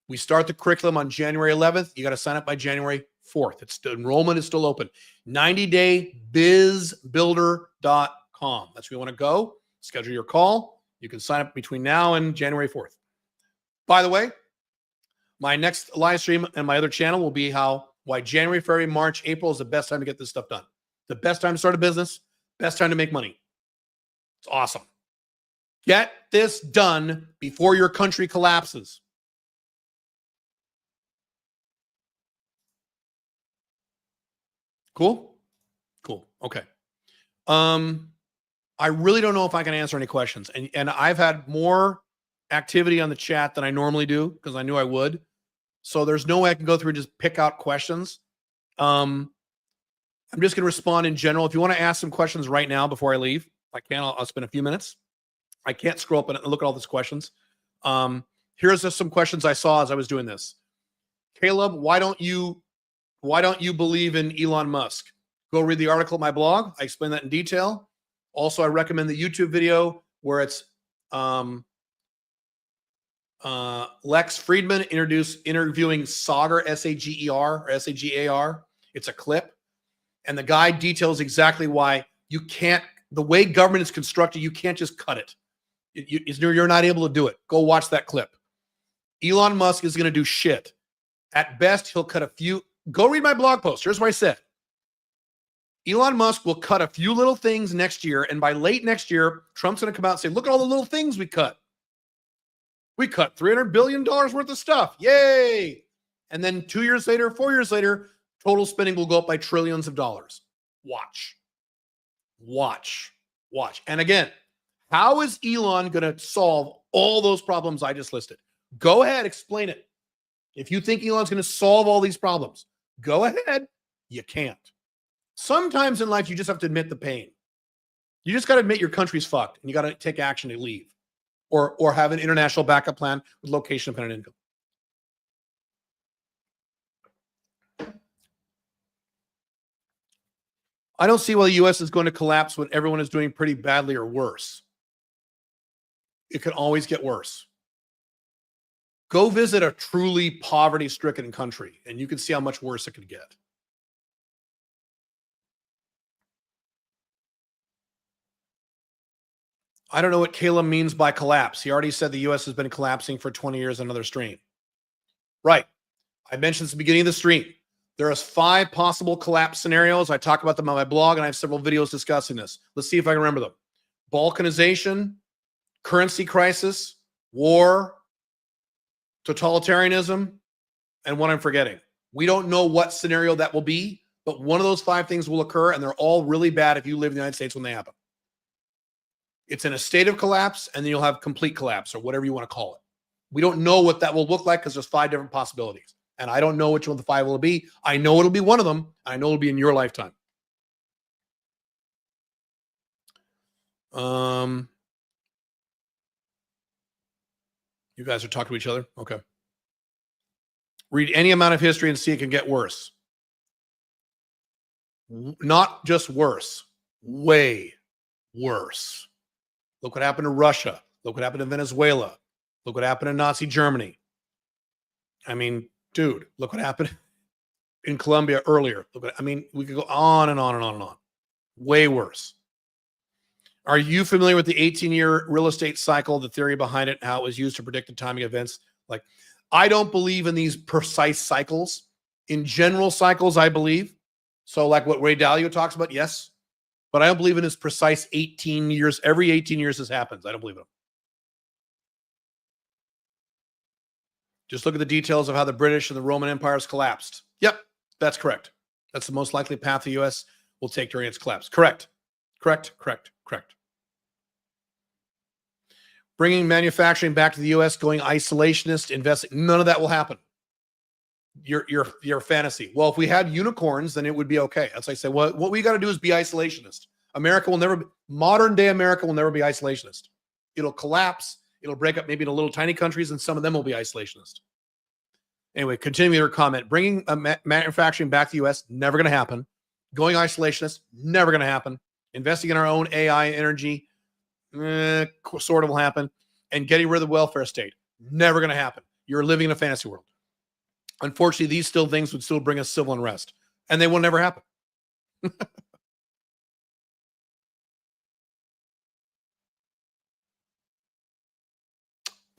We start the curriculum on January 11th. You got to sign up by January 4th. Enrollment is still open. 90daybizbuilder.com. That's where you want to go. Schedule your call. You can sign up between now and January 4th. By the way, my next live stream and my other channel will be why January, February, March, April is the best time to get this stuff done. The best time to start a business, best time to make money. It's awesome. Get this done before your country collapses. Cool? Cool. Okay. I really don't know if I can answer any questions. And I've had more activity on the chat than I normally do because I knew I would. So there's no way I can go through and just pick out questions. I'm just going to respond in general. If you want to ask some questions right now before I leave, if I can, I'll spend a few minutes. I can't scroll up and look at all these questions. Here's just some questions I saw as I was doing this. Caleb, why don't you believe in Elon Musk? Go read the article at my blog. I explain that in detail. Also, I recommend the YouTube video where it's Lex Friedman interviewing Sagar, S-A-G-E-R or S-A-G-A-R. It's a clip. And the guy details exactly why you can't, the way government is constructed, you can't just cut it. You're not able to do it. Go watch that clip. Elon Musk is going to do shit. At best, he'll cut a few. Go read my blog post. Here's what I said. Elon Musk will cut a few little things next year, and by late next year, Trump's going to come out and say, look at all the little things we cut. We cut $300 billion worth of stuff. Yay! And then 2 years later, 4 years later, total spending will go up by trillions of dollars. Watch. Watch. Watch. And again, how is Elon going to solve all those problems I just listed? Go ahead, explain it. If you think Elon's going to solve all these problems, go ahead. You can't. Sometimes in life, you just have to admit the pain. You just got to admit your country's fucked, and you got to take action to leave or have an international backup plan with location-dependent income. I don't see why the U.S. is going to collapse when everyone is doing pretty badly or worse. It can always get worse. Go visit a truly poverty-stricken country, and you can see how much worse it could get. I don't know what Caleb means by collapse. He already said the U.S. has been collapsing for 20 years on another stream. Right. I mentioned this at the beginning of the stream. There are 5 possible collapse scenarios. I talk about them on my blog, and I have several videos discussing this. Let's see if I can remember them. Balkanization, currency crisis, war, totalitarianism, and what I'm forgetting. We don't know what scenario that will be, But one of those 5 things will occur, and they're all really bad if you live in the United States when they happen. It's in a state of collapse, and then you'll have complete collapse, or whatever you want to call it. We don't know what that will look like because there's 5 different possibilities. And I don't know which one of the 5 will be. I know it'll be one of them. I know it'll be in your lifetime. You guys are talking to each other? Okay. Read any amount of history and see it can get worse. Not just worse, way worse. Look what happened to Russia. Look what happened to Venezuela. Look what happened in Nazi Germany. I mean, dude, look what happened in Colombia earlier. We could go on and on and on and on. Way worse. Are you familiar with the 18-year real estate cycle, the theory behind it, how it was used to predict the timing of events? Like, I don't believe in these precise cycles. In general cycles, I believe. So like what Ray Dalio talks about, yes. But I don't believe in this precise 18 years. Every 18 years this happens. I don't believe in it. Just look at the details of how the British and the Roman empires collapsed. Yep, that's correct. That's the most likely path the U.S. will take during its collapse. Correct. Bringing manufacturing back to the U.S., going isolationist, investing. None of that will happen. Your fantasy. Well, if we had unicorns, then it would be okay. That's like I say, what we got to do is be isolationist. Modern day America will never be isolationist. It'll collapse. It'll break up maybe into little tiny countries, and some of them will be isolationist. Anyway, continuing your comment. Bringing manufacturing back to the U.S., never going to happen. Going isolationist, never going to happen. Investing in our own AI energy, sort of will happen. And getting rid of the welfare state, never going to happen. You're living in a fantasy world. Unfortunately, these things would still bring us civil unrest, and they will never happen.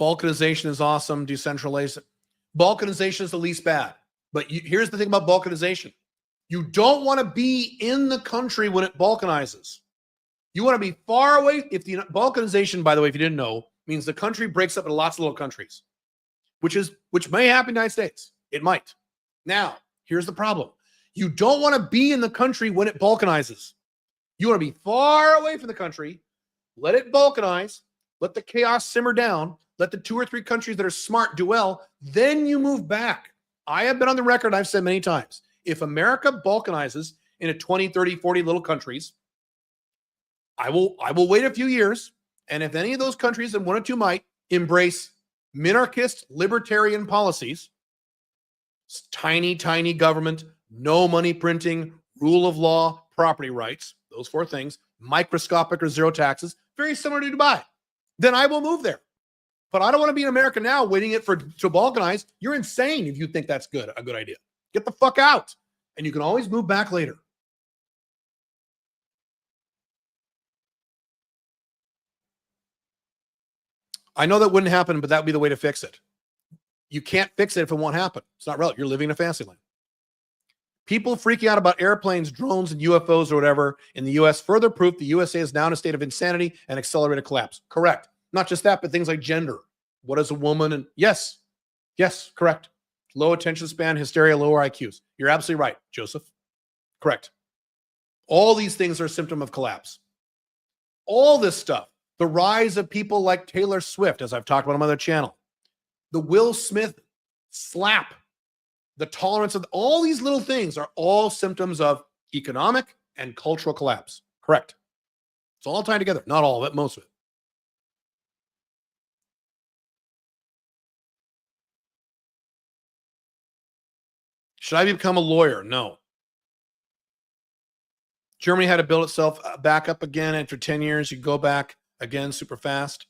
Balkanization is awesome. Decentralization. Balkanization is the least bad. But here's the thing about balkanization. You don't want to be in the country when it balkanizes. You want to be far away. If the balkanization, by the way, if you didn't know, means the country breaks up into lots of little countries, which may happen in the United States. It might. Now, here's the problem. You don't want to be in the country when it balkanizes. You want to be far away from the country. Let it balkanize. Let the chaos simmer down. Let the 2 or 3 countries that are smart do well. Then you move back. I have been on the record. I've said many times, if America balkanizes into 20, 30, 40 little countries, I will wait a few years. And if any of those countries, and 1 or 2 might, embrace minarchist libertarian policies, tiny government, no money printing, rule of law, property rights, those 4 things, microscopic or zero taxes, very similar to Dubai, then I will move there. But I don't want to be in America now waiting to balkanize. You're insane if you think that's a good idea. Get the fuck out. And you can always move back later. I know that wouldn't happen, but that would be the way to fix it. You can't fix it if it won't happen. It's not relevant. You're living in a fantasy land. People freaking out about airplanes, drones, and UFOs or whatever in the U.S. further proof the USA is now in a state of insanity and accelerated collapse. Correct. Not just that, but things like gender. What is a woman? And yes, correct. Low attention span, hysteria, lower IQs. You're absolutely right, Joseph. Correct. All these things are a symptom of collapse. All this stuff. The rise of people like Taylor Swift, as I've talked about on my other channel. The Will Smith slap. The tolerance of all these little things are all symptoms of economic and cultural collapse. Correct. It's all tied together. Not all of it, most of it. Should I become a lawyer? No. Germany had to build itself back up again after 10 years. You go back again super fast.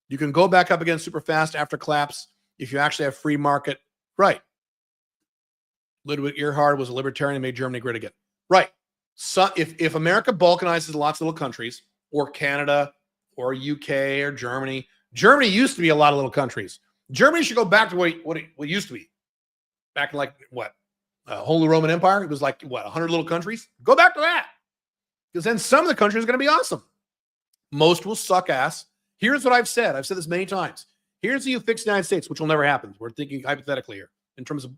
You can go back up again super fast after collapse if you actually have free market. Right. Ludwig Erhard was a libertarian and made Germany great again. Right. So if America balkanizes lots of little countries, or Canada, or UK, or Germany used to be a lot of little countries. Germany should go back to what it used to be. Back in Holy Roman Empire. It was 100 little countries. Go back to that. Because then some of the countries are going to be awesome. Most will suck ass. Here's what I've said. I've said this many times. Here's how you fix the United States, which will never happen. We're thinking hypothetically here in terms of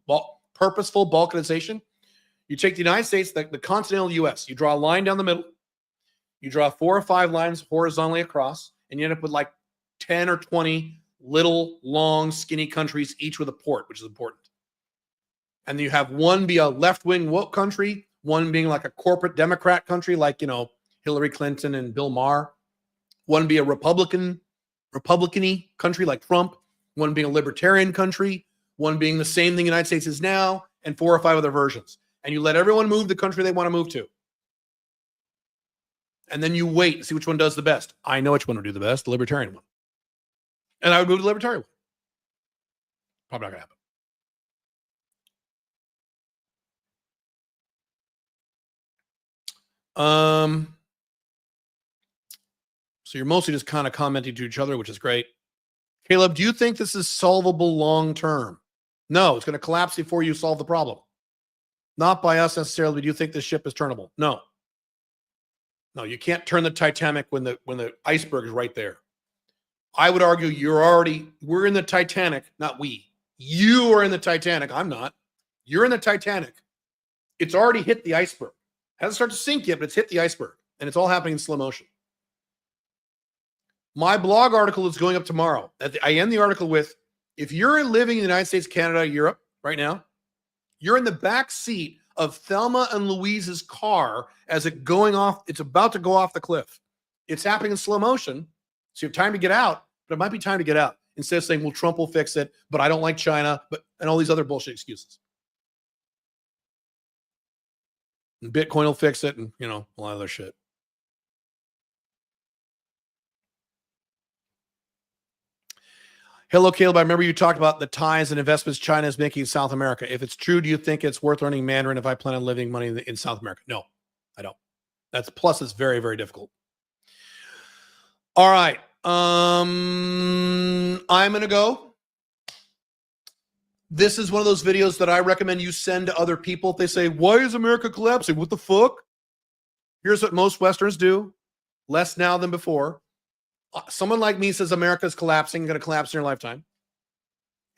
purposeful balkanization. You take the United States, the continental US, you draw a line down the middle, you draw 4 or 5 lines horizontally across, and you end up with like 10 or 20 little, long, skinny countries, each with a port, which is important. And then you have one be a left-wing woke country, one being like a corporate Democrat country, like, Hillary Clinton and Bill Maher. One be a Republican-y country like Trump. One being a libertarian country. One being the same thing the United States is now, and 4 or 5 other versions. And you let everyone move the country they want to move to. And then you wait and see which one does the best. I know which one would do the best, the libertarian one. And I would move to the libertarian one. Probably not going to happen. So you're mostly just kind of commenting to each other, which is great. Caleb, do you think this is solvable long term? No, it's going to collapse before you solve the problem. Not by us necessarily, but do you think this ship is turnable? No. No, you can't turn the Titanic when the iceberg is right there. I would argue we're in the Titanic, not we. You are in the Titanic. I'm not. You're in the Titanic. It's already hit the iceberg. It hasn't started to sink yet, but it's hit the iceberg. And it's all happening in slow motion. My blog article is going up tomorrow. I end the article with, if you're living in the United States, Canada, Europe right now, you're in the back seat of Thelma and Louise's car as it's about to go off the cliff. It's happening in slow motion. So you have time to get out, but it might be time to get out. Instead of saying, well, Trump will fix it, but I don't like China, and all these other bullshit excuses. And Bitcoin will fix it, and, a lot of other shit. Hello, Caleb. I remember you talked about the ties and investments China is making in South America. If it's true, do you think it's worth learning Mandarin if I plan on living money in South America? No, I don't. Plus it's very, very difficult. All right. I'm going to go. This is one of those videos that I recommend you send to other people. If they say, why is America collapsing? What the fuck? Here's what most Westerners do. Less now than before. Someone like me says America's collapsing, going to collapse in your lifetime.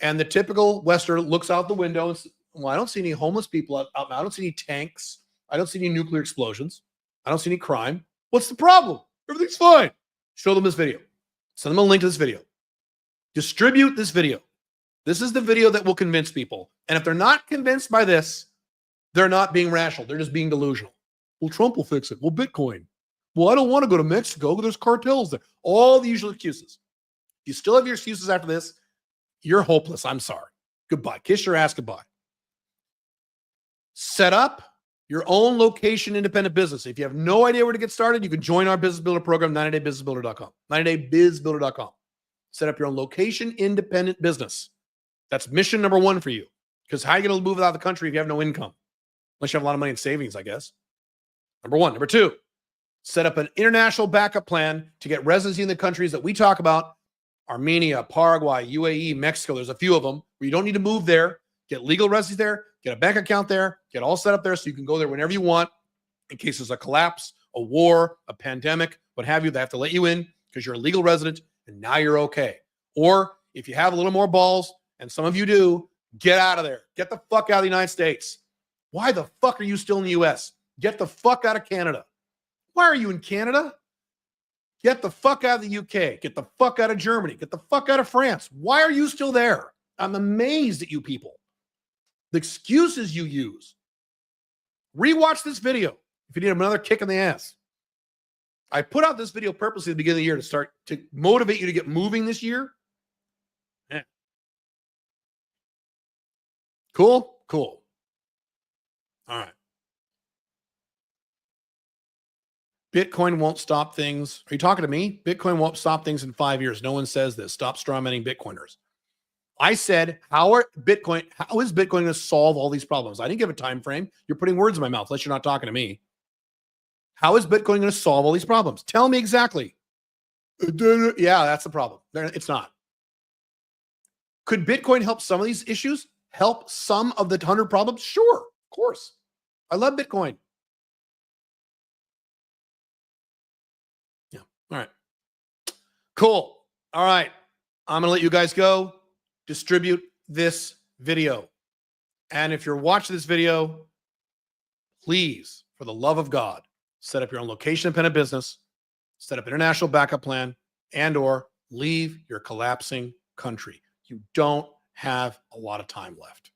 And the typical Westerner looks out the window and says, well, I don't see any homeless people out. I don't see any tanks. I don't see any nuclear explosions. I don't see any crime. What's the problem? Everything's fine. Show them this video. Send them a link to this video. Distribute this video. This is the video that will convince people. And if they're not convinced by this, they're not being rational. They're just being delusional. Well, Trump will fix it. Well, Bitcoin. Well, I don't want to go to Mexico. There's cartels there. All the usual excuses. If you still have your excuses after this, you're hopeless. I'm sorry. Goodbye. Kiss your ass goodbye. Set up your own location-independent business. If you have no idea where to get started, you can join our Business Builder program, 90daybusinessbuilder.com. 90daybizbuilder.com. Set up your own location-independent business. That's mission number 1 for you. Because how are you going to move out of the country if you have no income? Unless you have a lot of money in savings, I guess. Number 1. Number 2. Set up an international backup plan to get residency in the countries that we talk about. Armenia, Paraguay, UAE, Mexico. There's a few of them where you don't need to move there. Get legal residency there. Get a bank account there. Get all set up there so you can go there whenever you want in case there's a collapse, a war, a pandemic, what have you. They have to let you in because you're a legal resident and now you're okay. Or if you have a little more balls, and some of you do, get out of there. Get the fuck out of the United States. Why the fuck are you still in the U.S.? Get the fuck out of Canada. Why are you in Canada? Get the fuck out of the UK. Get the fuck out of Germany. Get the fuck out of France. Why are you still there? I'm amazed at you people. The excuses you use. Rewatch this video if you need another kick in the ass. I put out this video purposely at the beginning of the year to motivate you to get moving this year. Yeah. Cool? Cool. All right. Bitcoin won't stop things. Are you talking to me? Bitcoin won't stop things in 5 years. No one says this. Stop strawmanning Bitcoiners. I said, how is Bitcoin going to solve all these problems? I didn't give a time frame. You're putting words in my mouth unless you're not talking to me. How is Bitcoin going to solve all these problems? Tell me exactly. Yeah, that's the problem. It's not. Could Bitcoin help some of these issues? Help some of the 100 problems? Sure, of course. I love Bitcoin. Yeah. All right. Cool. All right. I'm going to let you guys go. Distribute this video. And if you're watching this video, please, for the love of God, set up your own location-independent business, set up international backup plan, and or leave your collapsing country. You don't have a lot of time left.